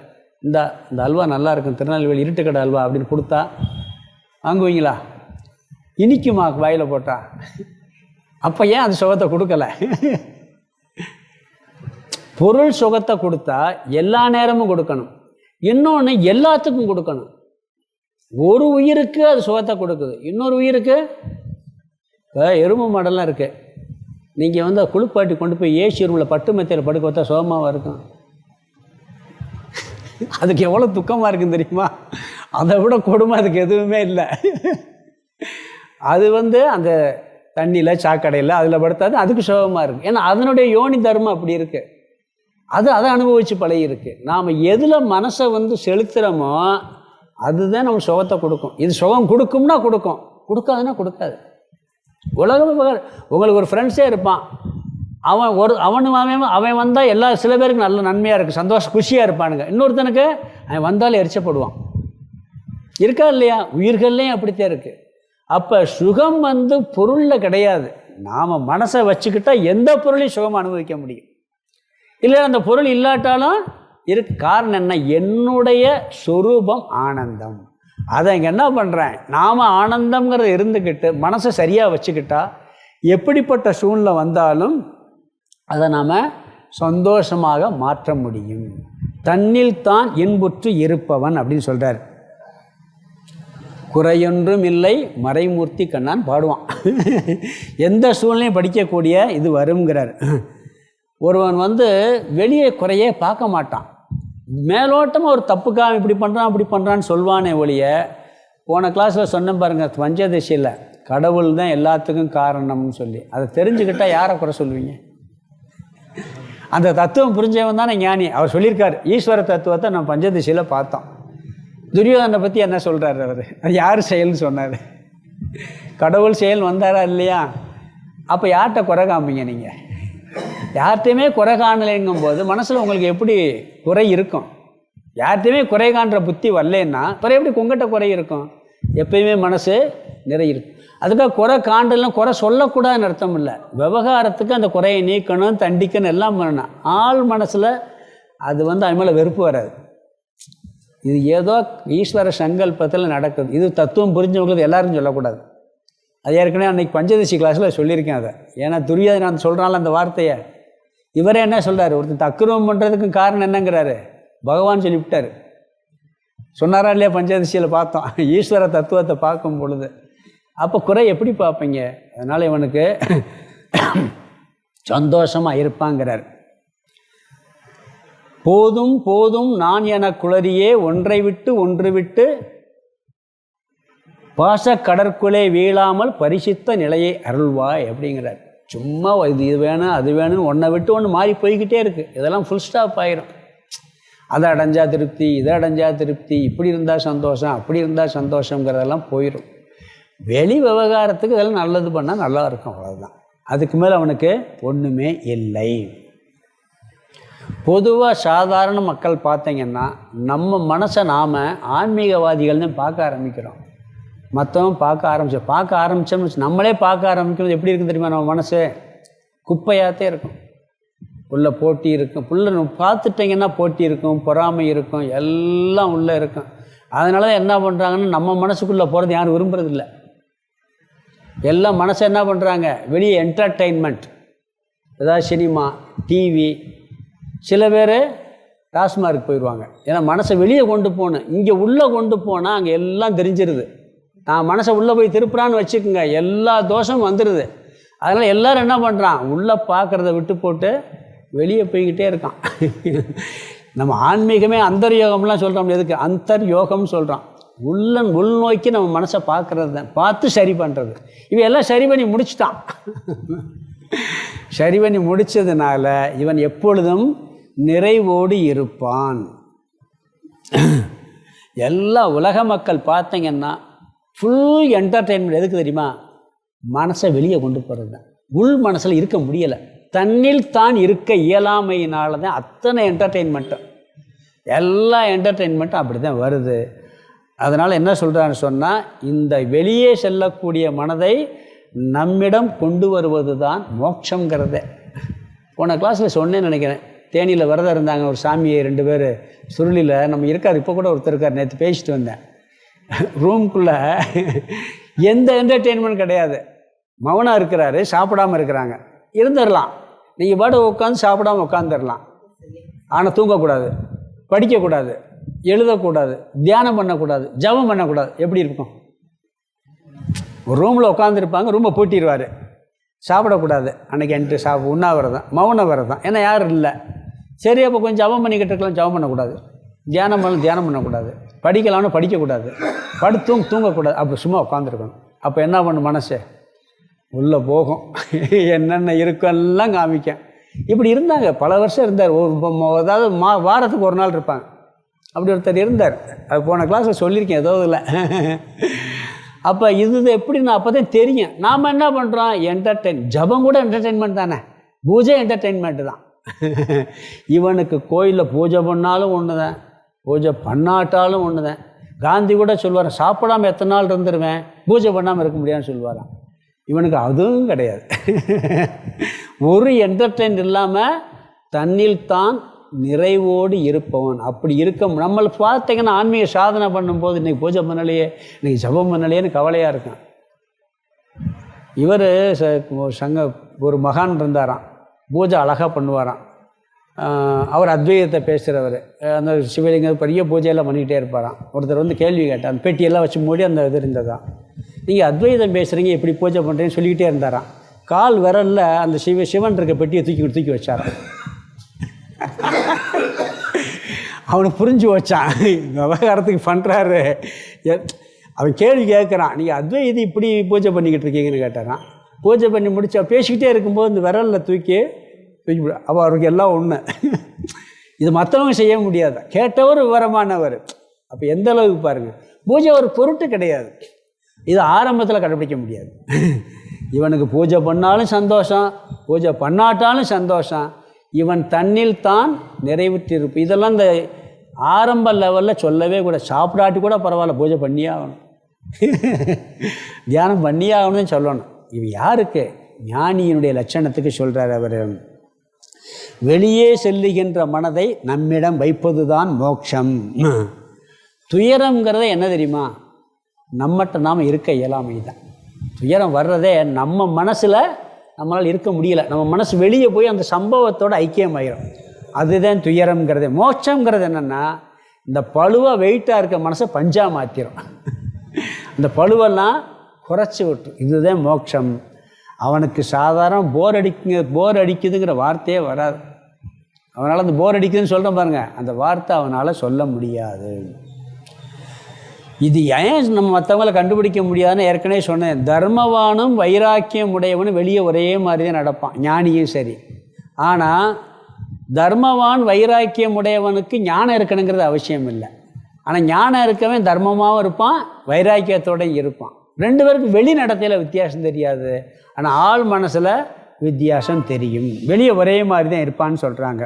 A: இந்த அல்வா நல்லா இருக்கும், திருநெல்வேலி இருட்டுக்கடை அல்வா அப்படின்னு கொடுத்தா வாங்குவீங்களா? இனிக்குமா வாயில் போட்டா? அப்போ ஏன் அந்த சுகத்தை கொடுக்கல? பொருள் சுகத்தை கொடுத்தா எல்லா நேரமும் கொடுக்கணும். இன்னொன்று எல்லாத்துக்கும் கொடுக்கணும். ஒரு உயிருக்கு அது சுகத்தை கொடுக்குது, இன்னொரு உயிருக்கு இப்போ எறும்பு மாடெல்லாம் இருக்குது. நீங்கள் குளிப்பாட்டி கொண்டு போய் ஏசி ரூமில் பட்டு மெத்தையில் படுக்க வைத்தா சுகமாக இருக்கும். அதுக்கு எவ்வளோ துக்கமாக இருக்குன்னு தெரியுமா? அதை விட கொடுமை அதுக்கு எதுவுமே இல்லை. அது அந்த தண்ணியில் சாக்கடையில் அதில் படுத்தாது அதுக்கு சுகமாக இருக்குது. ஏன்னா அதனுடைய யோனி தர்மம் அப்படி இருக்குது. அதை அனுபவித்து பழகிருக்கு. நாம் எதில் மனசை செலுத்துகிறோமோ அதுதான் நம்ம சுகத்தை கொடுக்கும். இது சுகம் கொடுக்கும்னா கொடுக்கும், கொடுக்காதுன்னா கொடுக்காது. உலகம் உங்களுக்கு ஒரு ஃப்ரெண்ட்ஸே இருப்பான், அவன் வந்தால் சில பேருக்கு நல்ல நன்மையாக இருக்குது, சந்தோஷம் குஷியாக இருப்பானுங்க. இன்னொருத்தனுக்கு அவன் வந்தாலும் எரிச்சப்படுவான். இருக்கா இல்லையா? உயிர்கள்லேயும் அப்படித்தான் இருக்குது. அப்போ சுகம் பொருளில் கிடையாது. நாம் மனசை வச்சுக்கிட்டால் எந்த பொருளையும் சுகம் அனுபவிக்க முடியும். இல்லை அந்த பொருள் இல்லாட்டாலும் இருக்கு. காரணம் என்ன? என்னுடைய சொரூபம் ஆனந்தம். அதை இங்கே என்ன பண்ணுறேன், நாம் ஆனந்தங்கிறத இருந்துக்கிட்டு மனசை சரியாக வச்சுக்கிட்டா எப்படிப்பட்ட சூழ்நிலை வந்தாலும் அதை நாம் சந்தோஷமாக மாற்ற முடியும். தன்னில் தான் இன்புற்று இருப்பவன் அப்படின்னு சொல்கிறார். குறையொன்றும் இல்லை மறைமூர்த்தி கண்ணான் பாடுவான். எந்த சூழ்நிலையும் படிக்கக்கூடிய இது வருங்கிறார். ஒருவன் வெளியே குறையே பார்க்க மாட்டான். மேலோட்டமாக ஒரு தப்புக்காக இப்படி பண்ணுறான் அப்படி பண்ணுறான்னு சொல்வானே ஒழிய, போன கிளாஸில் சொன்னேன் பாருங்கள், பஞ்சதசியில் கடவுள் தான் எல்லாத்துக்கும் காரணம்னு சொல்லி அதை தெரிஞ்சுக்கிட்டால் யாரை குறை சொல்லுவீங்க? அந்த தத்துவம் புரிஞ்சவன் தானே ஞானி. அவர் சொல்லியிருக்கார் ஈஸ்வர தத்துவத்தை நம்ம பஞ்சதசியில் பார்த்தோம். துரியோதனை பற்றி என்ன சொல்கிறார் அவர்? அது யார் செயல்னு சொன்னார்? கடவுள் செயல் வந்தாரா இல்லையா? அப்போ யார்கிட்ட குறை காமிங்க? நீங்கள் யார்கிட்டையுமே குறை காணலைங்கும் போது மனசில் உங்களுக்கு எப்படி குறை இருக்கும்? யார்கிட்டையுமே குறை காண்ற புத்தி வரலன்னா பிறகு எப்படி உங்கள்கிட்ட குறை இருக்கும்? எப்பயுமே மனசு நிறைய இருக்கும். அதுக்காக குறை காண்டலாம் குறை சொல்லக்கூடாதுன்னு அர்த்தம் இல்லை. விவகாரத்துக்கு அந்த குறையை நீக்கணும், தண்டிக்கணும், எல்லாம் பண்ணணும். ஆள் மனசில் அது அது மேலே வெறுப்பு வராது. இது ஏதோ ஈஸ்வர சங்கல்பத்தில் நடக்குது. இது தத்துவம் புரிஞ்சவங்களுக்கு எல்லாரும் சொல்லக்கூடாது. அது ஏற்கனவே அன்றைக்கி பஞ்சதசி கிளாஸில் சொல்லியிருக்கேன் அதை. ஏன்னா துரியோதனன் நான் சொல்கிறான்ல அந்த வார்த்தையை, இவரே என்ன சொல்கிறார், ஒருத்தர் தக்குருவம் பண்ணுறதுக்கு காரணம் என்னங்கிறாரு, பகவான் சொல்லிவிட்டார். சொன்னாரா இல்லையா? பஞ்சதசியில் பார்த்தோம் ஈஸ்வர தத்துவத்தை பார்க்கும் பொழுது. அப்போ குறை எப்படி பார்ப்பீங்க? அதனால் இவனுக்கு சந்தோஷமாக இருப்பாங்கிறார். போதும் போதும் நான் என குளறியே ஒன்றை விட்டு ஒன்று விட்டு பாச கடற்குள்ளே வீழாமல் பரிசித்த நிலையை அருள்வாய் அப்படிங்கிறார். சும்மா இது வேணும் அது வேணும்னு ஒன்றை விட்டு ஒன்று மாறி போய்கிட்டே இருக்குது. இதெல்லாம் ஃபுல் ஸ்டாப் ஆயிரும். அதை அடைஞ்சா திருப்தி, இதை அடைஞ்சா திருப்தி, இப்படி இருந்தால் சந்தோஷம், அப்படி இருந்தால் சந்தோஷங்கிறதெல்லாம் போயிடும். வெளி விவகாரத்துக்கு இதெல்லாம் நல்லது பண்ணால் நல்லா இருக்கும், அவ்வளோதான். அதுக்கு மேலே அவனுக்கு ஒன்றுமே இல்லை. பொதுவாக சாதாரண மக்கள் பார்த்தீங்கன்னா நம்ம மனசை நாம் ஆன்மீகவாதிகள்னு பார்க்க ஆரம்பிக்கிறோம். மற்றவங்க பார்க்க ஆரம்பித்தோம்னு நம்மளே பார்க்க ஆரம்பிக்கிறது எப்படி இருக்குன்னு தெரியுமா? நம்ம மனசு குப்பையாகத்தே இருக்கும். உள்ள போட்டி இருக்கும். புள்ள பார்த்துட்டிங்கன்னா போட்டி இருக்கும், பொறாமை இருக்கும், எல்லாம் உள்ளே இருக்கும். அதனால தான் என்ன பண்ணுறாங்கன்னா நம்ம மனசுக்குள்ளே போகிறது யாரும் விரும்புறதில்லை. எல்லாம் மனசை என்ன பண்ணுறாங்க, வெளியே என்டர்டெயின்மெண்ட், ஏதாவது சினிமா, டிவி. சில பேர் டாஸ்மார்க் போயிடுவாங்க. ஏன்னா மனசை வெளியே கொண்டு போகணும். இங்கே உள்ளே கொண்டு போனால் அங்கே எல்லாம் தெரிஞ்சிருது. நான் மனசை உள்ளே போய் திருப்புறான்னு வச்சுக்கோங்க, எல்லா தோஷமும் வந்துடுது. அதனால் எல்லோரும் என்ன பண்ணுறான், உள்ளே பார்க்குறத விட்டு போட்டு வெளியே போய்கிட்டே இருக்கான். நம்ம ஆன்மீகமே அந்தர்யோகம்லாம் சொல்கிறோம். எதுக்கு அந்தர்யோகம்னு சொல்கிறோம்? உள்நோக்கி நம்ம மனசை பார்க்குறது தான், பார்த்து சரி பண்ணுறது. இவன் எல்லாம் சரி பண்ணி முடிச்சுட்டான். சரி பண்ணி முடித்ததுனால இவன் எப்பொழுதும் நிறைவோடு இருப்பான். எல்லா உலக மக்கள் பார்த்தீங்கன்னா ஃபுல் என்டர்டெயின்மெண்ட். எதுக்கு தெரியுமா? மனசை வெளியே கொண்டு போகிறது தான். உள் மனசில் இருக்க முடியலை. தன்னில் தான் இருக்க இயலாமையினால தான் அத்தனை என்டர்டெயின்மெண்ட்டும், எல்லா என்டர்டெயின்மெண்ட்டும் அப்படி தான் வருது. அதனால் என்ன சொல்கிறான்னு சொன்னால், இந்த வெளியே செல்லக்கூடிய மனதை நம்மிடம் கொண்டு வருவது தான் மோட்சங்கிறதே. போன கிளாஸில் சொன்னேன்னு நினைக்கிறேன். தேனியில் விரதம் இருந்தாங்க ஒரு சாமியை 2 பேர் சுருளியில். நம்ம இருக்கார், இப்போ கூட ஒருத்தர் இருக்கார். நேற்று பேசிட்டு வந்தேன். ரூம்குள்ளே எந்த என்டர்டெயின்மெண்ட் கிடையாது. மௌனம் இருக்கிறாரு, சாப்பிடாமல் இருக்கிறாங்க. இருந்துடலாம், நீங்கள் பாட்டு உட்காந்து சாப்பிடாமல் உட்காந்துடலாம். ஆனால் தூங்கக்கூடாது, படிக்கக்கூடாது, எழுதக்கூடாது, தியானம் பண்ணக்கூடாது, ஜபம் பண்ணக்கூடாது. எப்படி இருக்கும்? ஒரு ரூமில் உட்காந்துருப்பாங்க, ரூமை பூட்டிடுவார். சாப்பிடக்கூடாது அன்றைக்கி என்ட்டு உண்ணாவிரதம், மௌன விரதம். ஏன்னா யாரும் இல்லை. சரி, அப்போ கொஞ்சம் ஜபம் பண்ணிக்கிட்டு இருக்கலாம். ஜபம் பண்ணக்கூடாது. தியானம் பண்ணக்கூடாது, படிக்கலாம்னு படிக்கக்கூடாது, தூங்கக்கூடாது. அப்போ சும்மா உட்காந்துருக்கணும். அப்போ என்ன பண்ணும் மனசு? உள்ளே போகும், என்னென்ன இருக்கெல்லாம் காமிக்க. இப்படி இருந்தாங்க, பல வருஷம் இருந்தார். அதாவது வாரத்துக்கு ஒரு நாள் இருப்பாங்க. அப்படி ஒருத்தர் இருந்தார். அது போன கிளாஸில் சொல்லியிருக்கேன், ஏதோ இல்லை. அப்போ இது எப்படின்னு அப்போ தான் தெரியும். நாம் என்ன பண்ணுறோம்? ஜபம் கூட என்டர்டெயின்மெண்ட் தானே, பூஜை என்டர்டெயின்மெண்ட்டு தான். இவனுக்கு கோயிலில் பூஜை பண்ணாலும் ஒன்று தான், பூஜை பண்ணாட்டாலும் ஒன்று தான். காந்தி கூட சொல்லுவார், சாப்பிடாமல் எத்தனை நாள் இருந்துருவேன், பூஜை பண்ணாமல் இருக்க முடியாதுன்னு சொல்லுவாராம். இவனுக்கு அதுவும் கிடையாது. ஒரு என்டர்டெயின் இல்லாமல் தன்னில் தான் நிறைவோடு இருப்பவன். அப்படி இருக்க நம்மளை பார்த்தீங்கன்னா ஆன்மீக சாதனை பண்ணும்போது இன்றைக்கி பூஜை பண்ணலையே, இன்றைக்கி ஜபம் பண்ணலையேன்னு கவலையாக இருக்கும். இவர் ஒரு மகான் இருந்தாராம், பூஜை அழகாக பண்ணுவாராம். அவர் அத்வைதத்தை பேசுகிறவர். அந்த சிவலிங்க பெரிய பூஜையெல்லாம் பண்ணிக்கிட்டே இருப்பாராம். ஒருத்தர் வந்து கேள்வி கேட்டார், அந்த பெட்டியெல்லாம் வச்சு மூடி அந்த இது இருந்ததான். நீங்கள் அத்வைதம் பேசுகிறீங்க, எப்படி பூஜை பண்ணுறீங்கன்னு சொல்லிக்கிட்டே இருந்தாராம். கால் விரலில் அந்த சிவன் இருக்க பெட்டியை தூக்கி வச்சாராம். அவனுக்கு புரிஞ்சு வச்சான், விவகாரத்துக்கு பண்ணுறாரு. அவன் கேள்வி கேட்குறான், நீங்கள் அத்வைதி இப்படி பூஜை பண்ணிக்கிட்டு இருக்கீங்கன்னு கேட்டாரான். பூஜை பண்ணி முடிச்சா பேசிக்கிட்டே இருக்கும்போது இந்த விரலில் தூக்கி அப்போ அவருக்கு எல்லாம் ஒன்று. இது மற்றவங்க செய்ய முடியாது, கேட்டவர் விவரமானவர். அப்போ எந்த அளவுக்கு பாருங்கள், பூஜை ஒரு பொருட்டு கிடையாது. இது ஆரம்பத்தில் கடைப்பிடிக்க முடியாது. இவனுக்கு பூஜை பண்ணாலும் சந்தோஷம், பூஜை பண்ணாட்டாலும் சந்தோஷம். இவன் தன்னில் தான் நிறைவுற்றிருப்பு. இதெல்லாம் இந்த ஆரம்ப லெவலில் சொல்லவே கூட. சாப்பிடாட்டி கூட பரவாயில்ல, பூஜை பண்ணியே ஆகணும், தியானம் பண்ணியே ஆகணும்னு சொல்லணும். இது யாருக்கு? ஞானியினுடைய லட்சணத்துக்கு சொல்கிறார் அவர். வெளியே செல்லுகின்ற மனதை நம்மிடம் வைப்பது தான் மோட்சம். துயரங்கிறத என்ன தெரியுமா? நம்மகிட்ட நாம் இருக்க இயலாமை தான். துயரம் வர்றதே நம்ம மனசில் நம்மளால் இருக்க முடியலை. நம்ம மனசு வெளியே போய் அந்த சம்பவத்தோடு ஐக்கியமாயிரும். அதுதான் துயரம்ங்கிறது. மோட்சங்கிறது என்னென்னா, இந்த பழுவாக வெயிட்டாக இருக்க மனசை பஞ்சாக மாற்றிடும். அந்த பழுவெல்லாம் குறைச்சி விட்டு, இதுதான் மோட்சம். அவனுக்கு சாதாரண போர் அடிக்குதுங்கிற வார்த்தையே வராது. அவனால் அந்த போர் அடிக்குதுன்னு சொல்கிறேன் பாருங்கள், அந்த வார்த்தை அவனால் சொல்ல முடியாது. இது ஏன் நம்ம மற்றவங்களை கண்டுபிடிக்க முடியாதுன்னு ஏற்கனவே சொன்னேன். தர்மவானும் வைராக்கியம் உடையவனும் வெளியே ஒரே மாதிரி தான் நடப்பான், ஞானியும் சரி. ஆனால் தர்மவான் வைராக்கியம் உடையவனுக்கு ஞானம் இருக்கணுங்கிறது அவசியம் இல்லை. ஆனால் ஞானம் இருக்கவன் தர்மமாகவும் இருப்பான், வைராக்கியத்தோடு இருப்பான். ரெண்டு பேருக்கு வெளி நடத்தையில் வித்தியாசம் தெரியாது, ஆனால் ஆள் மனசில் வித்தியாசம் தெரியும். வெளியே ஒரே மாதிரி தான் இருப்பான்னு சொல்கிறாங்க.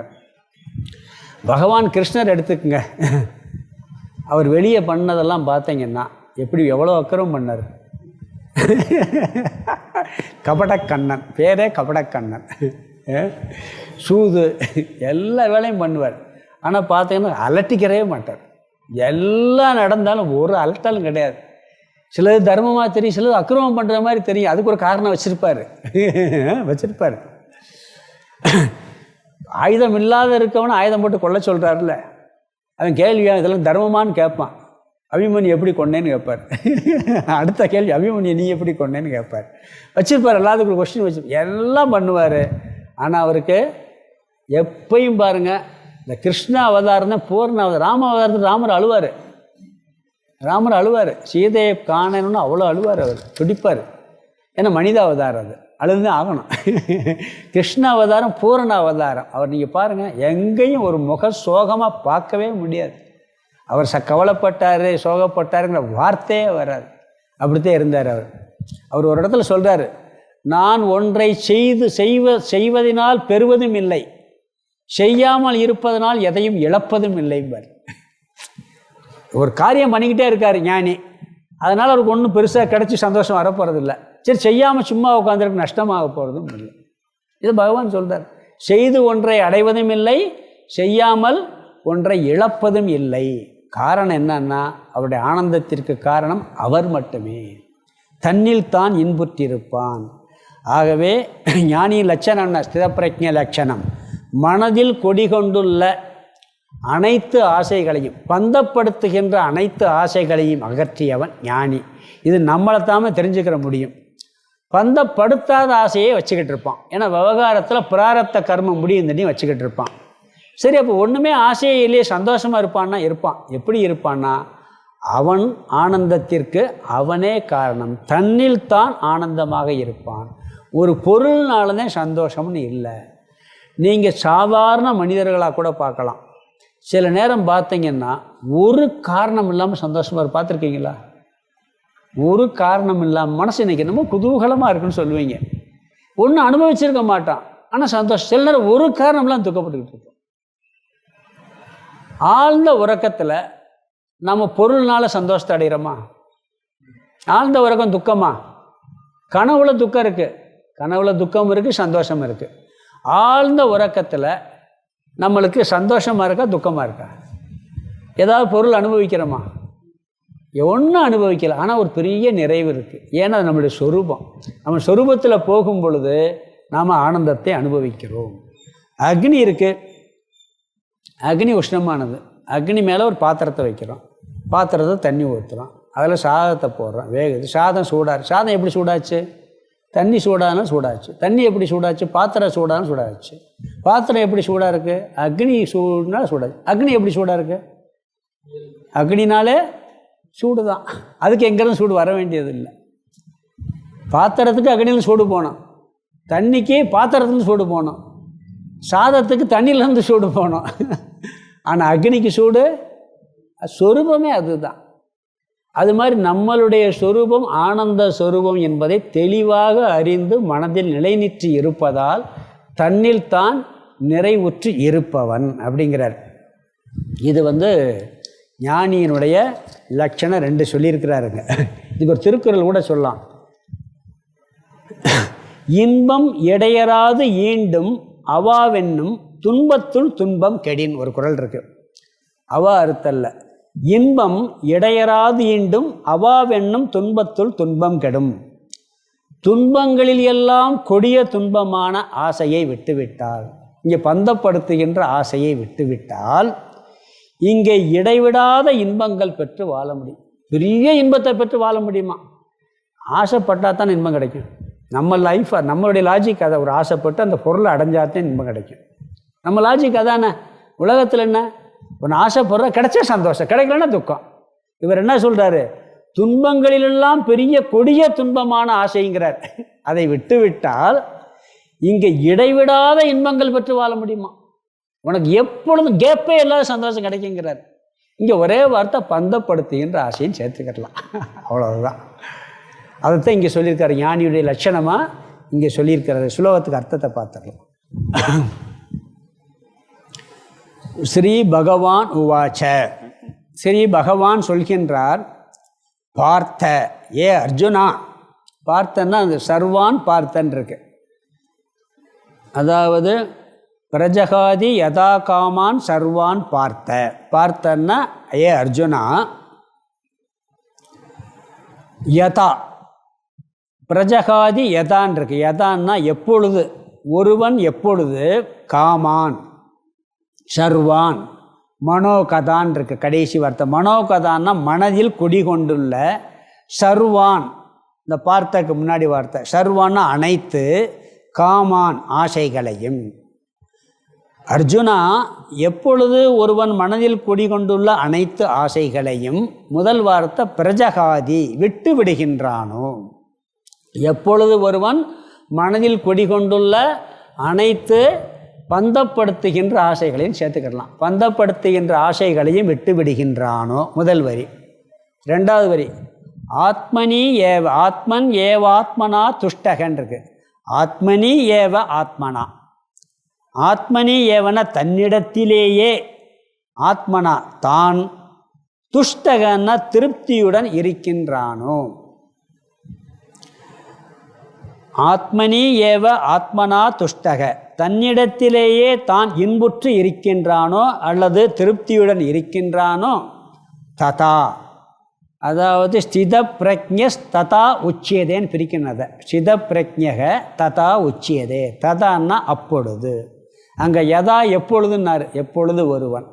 A: பகவான் கிருஷ்ணர் எடுத்துக்குங்க, அவர் வெளியே பண்ணதெல்லாம் பார்த்தீங்கன்னா எப்படி எவ்வளோ அக்கறம் பண்ணார். கபடக்கண்ணன், பேரே கபடக்கண்ணன். சூது எல்லா வேலையும் பண்ணுவார். ஆனால் பார்த்தீங்கன்னா அலட்டிக்கிறவே மாட்டார். எல்லாம் நடந்தாலும் ஒரு அலட்டாலும் கிடையாது. சிலது தர்மமாக தெரியும், சிலது அக்கிரமம் பண்ணுற மாதிரி தெரியும். அதுக்கு ஒரு காரணம் வச்சுருப்பார். ஆயுதம் இல்லாத இருக்கவனு ஆயுதம் போட்டு கொல்ல சொல்கிறாருல்ல, அவன் கேள்வியாக இதெல்லாம் தர்மமானு கேட்பான். அபிமன்யு எப்படி கொண்டேன்னு கேட்பார். அடுத்த கேள்வி, அபிமன்யு நீ எப்படி கொண்டேன்னு கேட்பார். வச்சுருப்பார், எல்லாத்துக்கும் கொஸ்டின் எல்லாம் பண்ணுவார். ஆனால் அவருக்கு எப்பயும் பாருங்கள், இந்த கிருஷ்ண அவதாரம் தான் பூர்ண அவதாரம். ராம அவதாரத்துக்கு ராமர் அழுவார். சீதையை காணணும்னு அவ்வளோ அழுவார், அவர் துடிப்பார். ஏன்னா மனித அவதாரம், அது அழுதுதான் ஆகணும். கிருஷ்ண அவதாரம் பூரண அவதாரம். அவர் நீங்கள் பாருங்கள், எங்கேயும் ஒரு முக சோகமாக பார்க்கவே முடியாது. அவர் கவலைப்பட்டார், சோகப்பட்டாருங்கிற வார்த்தையே வராது. அப்படித்தான் இருந்தார் அவர். அவர் ஒரு இடத்துல சொல்கிறார், நான் ஒன்றை செய்வதனால் பெறுவதும் இல்லை, செய்யாமல் இருப்பதனால் எதையும் இழப்பதும் இல்லைம்பார். ஒரு காரியம் பண்ணிக்கிட்டே இருக்கார் ஞானி, அதனால் அவருக்கு ஒன்றும் பெருசாக கிடச்சி சந்தோஷம் வரப்போகிறதில்லை. சரி, செய்யாமல் சும்மா உட்காந்துருக்கு நஷ்டமாக போகிறதும் இல்லை. இது பகவான் சொல்கிறார். செய்து ஒன்றை அடைவதும் இல்லை, செய்யாமல் ஒன்றை இழப்பதும் இல்லை. காரணம் என்னன்னா, அவருடைய ஆனந்தத்திற்கு காரணம் அவர் மட்டுமே. தன்னில் தான் இன்புற்றிருப்பான். ஆகவே ஞானியின் லட்சணம் ஸ்திதப்பிரஜ்ஞ லட்சணம், மனதில் கொடிகொண்டுள்ள அனைத்து ஆசைகளையும், பந்தப்படுத்துகின்ற அனைத்து ஆசைகளையும் அகற்றியவன் ஞானி. இது நம்மளைத்தாம தெரிஞ்சுக்கிற முடியும். பந்தப்படுத்தாத ஆசையே வச்சுக்கிட்டு இருப்பான். ஏன்னா விவகாரத்தில் பிராரப்த கர்மம் முடியுதுன்னு வச்சுக்கிட்டு இருப்பான். சரி, அப்போ ஒன்றுமே ஆசையே இல்லையே, சந்தோஷமாக இருப்பான்னா இருப்பான். எப்படி இருப்பான்னா, அவன் ஆனந்தத்திற்கு அவனே காரணம், தன்னில் தான் ஆனந்தமாக இருப்பான். ஒரு பொருள்னாலதான் சந்தோஷம்னு இல்லை. நீங்கள் சாதாரண மனிதர்களாக கூட பார்க்கலாம். சில நேரம் பார்த்தீங்கன்னா ஒரு காரணம் இல்லாமல் சந்தோஷமாக பார்த்துருக்கீங்களா? ஒரு காரணம் இல்லாமல் மனசு இன்னைக்கு என்னமோ குதூகலமாக இருக்குன்னு சொல்லுவீங்க. ஒன்றும் அனுபவிச்சிருக்க மாட்டான், ஆனால் சந்தோஷம். சில நேரம் ஒரு காரணம் இல்லாமல் துக்கப்பட்டுக்கிட்டு இருப்போம். ஆழ்ந்த உறக்கத்தில் நம்ம பொருள்னால சந்தோஷத்தை அடைகிறோமா? ஆழ்ந்த உறக்கம் துக்கமா? கனவுல துக்கம் இருக்குது, கனவுல துக்கம் இருக்குது, சந்தோஷம் இருக்குது. ஆழ்ந்த உறக்கத்தில் நம்மளுக்கு சந்தோஷமாக இருக்கா துக்கமாக இருக்கா? ஏதாவது பொருள் அனுபவிக்கிறோமா? ஒன்றும் அனுபவிக்கல, ஆனால் ஒரு பெரிய நிறைவு இருக்குது. ஏன்னா அது நம்மளுடைய சொரூபம். நம்ம சொரூபத்தில் போகும் பொழுது நாம் ஆனந்தத்தை அனுபவிக்கிறோம். அக்னி இருக்குது, அக்னி உஷ்ணமானது. அக்னி மேலே ஒரு பாத்திரத்தை வைக்கிறோம், பாத்திரத்தை தண்ணி ஊற்றுறோம், அதில் சாதத்தை போடுறோம், வேகுது. சாதம் சூடாக, சாதம் எப்படி சூடாச்சு? தண்ணி சூடானா சூடாச்சு. தண்ணி எப்படி சூடாச்சு? பாத்திரம் சூடான சூடாச்சு. பாத்திரம் எப்படி சூடாக இருக்குது? அக்னி சூடுனால சூடாச்சு. அக்னி எப்படி சூடாக இருக்குது? அக்னினாலே சூடு தான். அதுக்கு எங்கேருந்து சூடு வர வேண்டியது இல்லை. பாத்திரத்துக்கு அக்னியில் சூடு போனோம், தண்ணிக்கு பாத்திரத்துலேருந்து சூடு போனோம், சாதத்துக்கு தண்ணியிலேருந்து சூடு போனோம். ஆனால் அக்னிக்கு சூடு சொரூபமே அதுதான். அது மாதிரி நம்மளுடைய சொரூபம் ஆனந்த சொரூபம் என்பதை தெளிவாக அறிந்து மனதில் நிலைநிற்று இருப்பதால் தன்னில் தான் நிறைவுற்று இருப்பவன் அப்படிங்கிறார். இது ஞானியினுடைய லட்சணம் 2 சொல்லியிருக்கிறாருங்க. இதுக்கு ஒரு திருக்குறள் கூட சொல்லலாம். இன்பம் இடையராது ஈண்டும் அவாவென்னும் துன்பத்துள் துன்பம் கெடின் ஒரு குறள் இருக்கு. அவா அறுத்தல்ல, இன்பம் இடையராது ஈண்டும் அவாவென்னும் துன்பத்துள் துன்பம் கெடும். துன்பங்களில் எல்லாம் கொடிய துன்பமான ஆசையை விட்டுவிட்டால், இங்கே பந்தப்படுத்துகின்ற ஆசையை விட்டுவிட்டால் இங்கே இடைவிடாத இன்பங்கள் பெற்று வாழ முடியும். பெரிய இன்பத்தை பெற்று வாழ முடியுமா? ஆசைப்பட்டால் தான் இன்பம் கிடைக்கும். நம்ம லைஃப்பை, நம்மளுடைய லாஜிக் அதை, ஒரு ஆசைப்பட்டு அந்த பொருளை அடைஞ்சாதான் இன்பம் கிடைக்கும். நம்ம லாஜிக் அதானே. உலகத்தில் என்ன, ஒன்று ஆசைப்படுற கிடைச்சா சந்தோஷம், கிடைக்கலன்னா துக்கம். இவர் என்ன சொல்கிறாரு? துன்பங்களிலெல்லாம் பெரிய கொடிய துன்பமான ஆசைங்கிறார். அதை விட்டுவிட்டால் இங்கே இடைவிடாத இன்பங்கள் பெற்று வாழ முடியுமா? உனக்கு எப்பொழுதும் கேப்பே இல்லாத சந்தோஷம் கிடைக்குங்கிறார். இங்கே ஒரே வார்த்தை பந்தப்படுத்துகின்ற ஆசையும் சேர்த்துக்கிடலாம், அவ்வளவுதான். அதைத்தான் இங்கே சொல்லியிருக்காரு. ஞானியுடைய லட்சணமாக இங்கே சொல்லியிருக்கிறாரு. சுலோகத்துக்கு அர்த்தத்தை பார்த்துடலாம். ஸ்ரீ பகவான் உவாச்ச, ஸ்ரீ பகவான் சொல்கின்றார், பார்த்த, ஏ அர்ஜுனா. பார்த்தன்னா அந்த சர்வான் பார்த்தன் இருக்கு. அதாவது பிரஜகாதி யதா காமான் சர்வான் பார்த்த. பார்த்தன்னா ஏ அர்ஜுனா, யதா பிரஜகாதி யதான் இருக்கு. யதான்னா எப்பொழுது, ஒருவன் எப்பொழுது, காமான் சர்வான், மனோகதான் இருக்கு கடைசி வார்த்தை. மனோகதான்னா மனதில் குடிகொண்டுள்ள, சர்வான் இந்த பார்த்தக்கு முன்னாடி வார்த்தை, சர்வான்னா அனைத்து, காமான் ஆசைகளையும். அர்ஜுனா, எப்பொழுது ஒருவன் மனதில் குடிகொண்டுள்ள அனைத்து ஆசைகளையும், முதல் வார்த்தை பிரஜகாதி விட்டு விடுகின்றானோ, எப்பொழுது ஒருவன் மனதில் குடிகொண்டுள்ள அனைத்து பந்தப்படுத்துகின்ற ஆசைகளையும் சேர்த்துக்கிடலாம். பந்தப்படுத்துகின்ற ஆசைகளையும் விட்டு விடுகின்றானோ முதல் வரி. 2வது வரி, ஆத்மனி ஏவ, ஆத்மன் ஏவாத்மனா துஷ்டகன் இருக்கு. ஆத்மனி ஏவ ஆத்மனா, ஆத்மனி ஏவன தன்னிடத்திலேயே, ஆத்மனா தான், துஷ்டகன திருப்தியுடன் இருக்கின்றானோ. ஆத்மனி ஏவ ஆத்மனா துஷ்டக, தன்னிடத்திலேயே தான் இன்புற்று இருக்கின்றானோ அல்லது திருப்தியுடன் இருக்கின்றானோ. ததா, அதாவது ஸ்தித பிரஜ்ஞஸ் ததா உச்சியதேன்னு பிரிக்கின்றத. ஸ்தித பிரஜ்ஞக ததா உச்சியதே. ததான்னா அப்பொழுது. அங்கே யதா எப்பொழுதுன்னாரு. எப்பொழுது ஒருவன்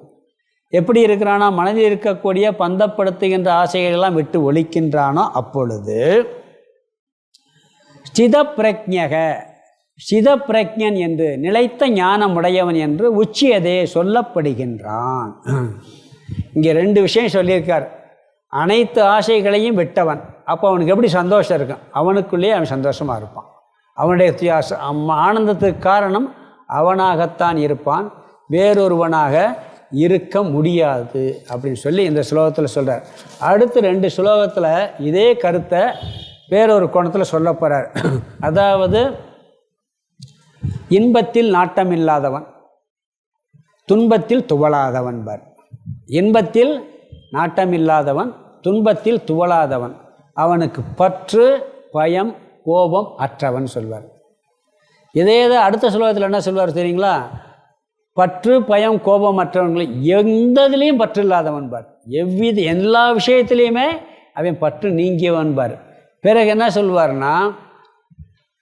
A: எப்படி இருக்கிறானோ, மனதில் இருக்கக்கூடிய பந்தப்படுத்துகின்ற ஆசைகளெல்லாம் விட்டு ஒழிக்கின்றானோ அப்பொழுது. ஸ்தித பிரஜ்ஞக, சித பிரக்ஞன் என்று நிலைத்த ஞானமுடையவன் என்று உச்சியதே சொல்லப்படுகின்றான். இங்கே 2 விஷயம் சொல்லியிருக்கார். அனைத்து ஆசைகளையும் விட்டவன். அப்போ அவனுக்கு எப்படி சந்தோஷம் இருக்கும்? அவனுக்குள்ளேயே அவன் சந்தோஷமாக இருப்பான். அவனுடைய ஆனந்தத்துக்கு காரணம் அவனாகத்தான் இருப்பான், வேறொருவனாக இருக்க முடியாது அப்படின்னு சொல்லி இந்த ஸ்லோகத்தில் சொல்கிறார். அடுத்து 2 ஸ்லோகத்தில் இதே கருத்தை வேறொரு கோணத்தில் சொல்ல போகிறார். அதாவது இன்பத்தில் நாட்டமில்லாதவன், துன்பத்தில் துவளாதவன் பார். இன்பத்தில் நாட்டமில்லாதவன், துன்பத்தில் துவளாதவன், அவனுக்கு பற்று பயம் கோபம் அற்றவன் சொல்வார். இதே அடுத்த ஸ்லோகத்தில் என்ன சொல்வார் தெரியுங்களா? பற்று பயம் கோபம் அற்றவன்களை எந்ததுலேயும் பற்று இல்லாதவன் பார். எல்லா விஷயத்துலேயுமே அவன் பற்று நீங்கியவன் பார். பிறகு என்ன சொல்வார்னா,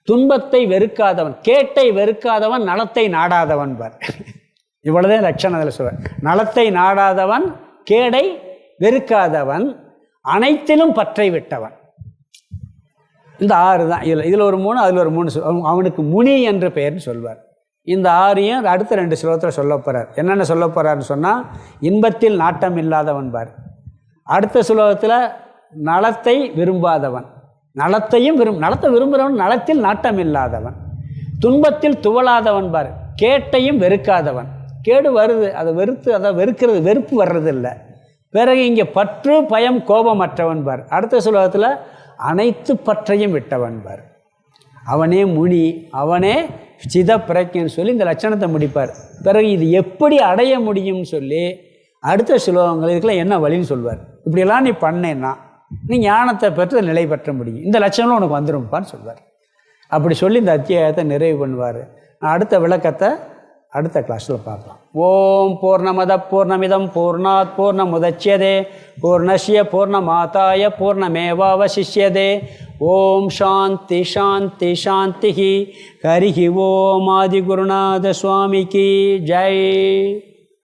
A: துன்பத்தை வெறுக்காதவன், கேட்டை வெறுக்காதவன், நலத்தை நாடாதவன் பார். இவ்வளவுதான் லட்சணம் அதில் சொல்வார். நலத்தை நாடாதவன், கேடை வெறுக்காதவன், அனைத்திலும் பற்றை விட்டவன். இந்த 6 தான். இதில் ஒரு 3 அதில் ஒரு 3 அவனுக்கு முனி என்று பெயர்னு சொல்வார். இந்த 6ஐயும் அடுத்த 2 ஸ்லோகத்தில் சொல்ல போகிறார். என்னென்ன சொல்ல போகிறார்னு சொன்னால், இன்பத்தில் நாட்டம் இல்லாதவன் பார். அடுத்த ஸ்லோகத்தில் நலத்தை விரும்பாதவன், நலத்தை விரும்புகிறவன், நலத்தில் நாட்டம் இல்லாதவன், துன்பத்தில் துவளாதவன் பார். கேட்டையும் வெறுக்காதவன், கேடு வருது அதை வெறுக்கிறது, வெறுப்பு வர்றதில்லை. பிறகு இங்கே பற்று பயம் கோபம் அற்றவன் பார். அடுத்த ஸ்லோகத்தில் அனைத்து பற்றையும் விட்டவன் பார். அவனே முனி, அவனே சித பிரக்ஞன்னு சொல்லி இந்த லட்சணத்தை முடிப்பார். பிறகு இது எப்படி அடைய முடியும்னு சொல்லி அடுத்த ஸ்லோகங்கள் இதுக்கெல்லாம் என்ன வழின்னு சொல்வார். இப்படியெல்லாம் நீ பண்ணேன்னா நீ ஞானத்தை பெற்று நிலை பெற்ற முடியும், இந்த லட்சணம் உனக்கு வந்துரும்ப்பான்னு சொல்வார். அப்படி சொல்லி இந்த அத்தியாயத்தை நிறைவு பண்ணுவார். அடுத்த விளக்கத்தை அடுத்த கிளாஸில் பார்க்கலாம். ஓம் பூர்ணமத பூர்ணமிதம் பூர்ணாத் பூர்ணமுதச்யதே பூர்ணஸ்ய பூர்ணமாதாய பூர்ணமேவாவசிஷ்யதே. ஓம் சாந்தி சாந்தி சாந்தி. ஹரிஹி ஓம் ஆதிகுருநாத சுவாமிக்கு ஜெய்.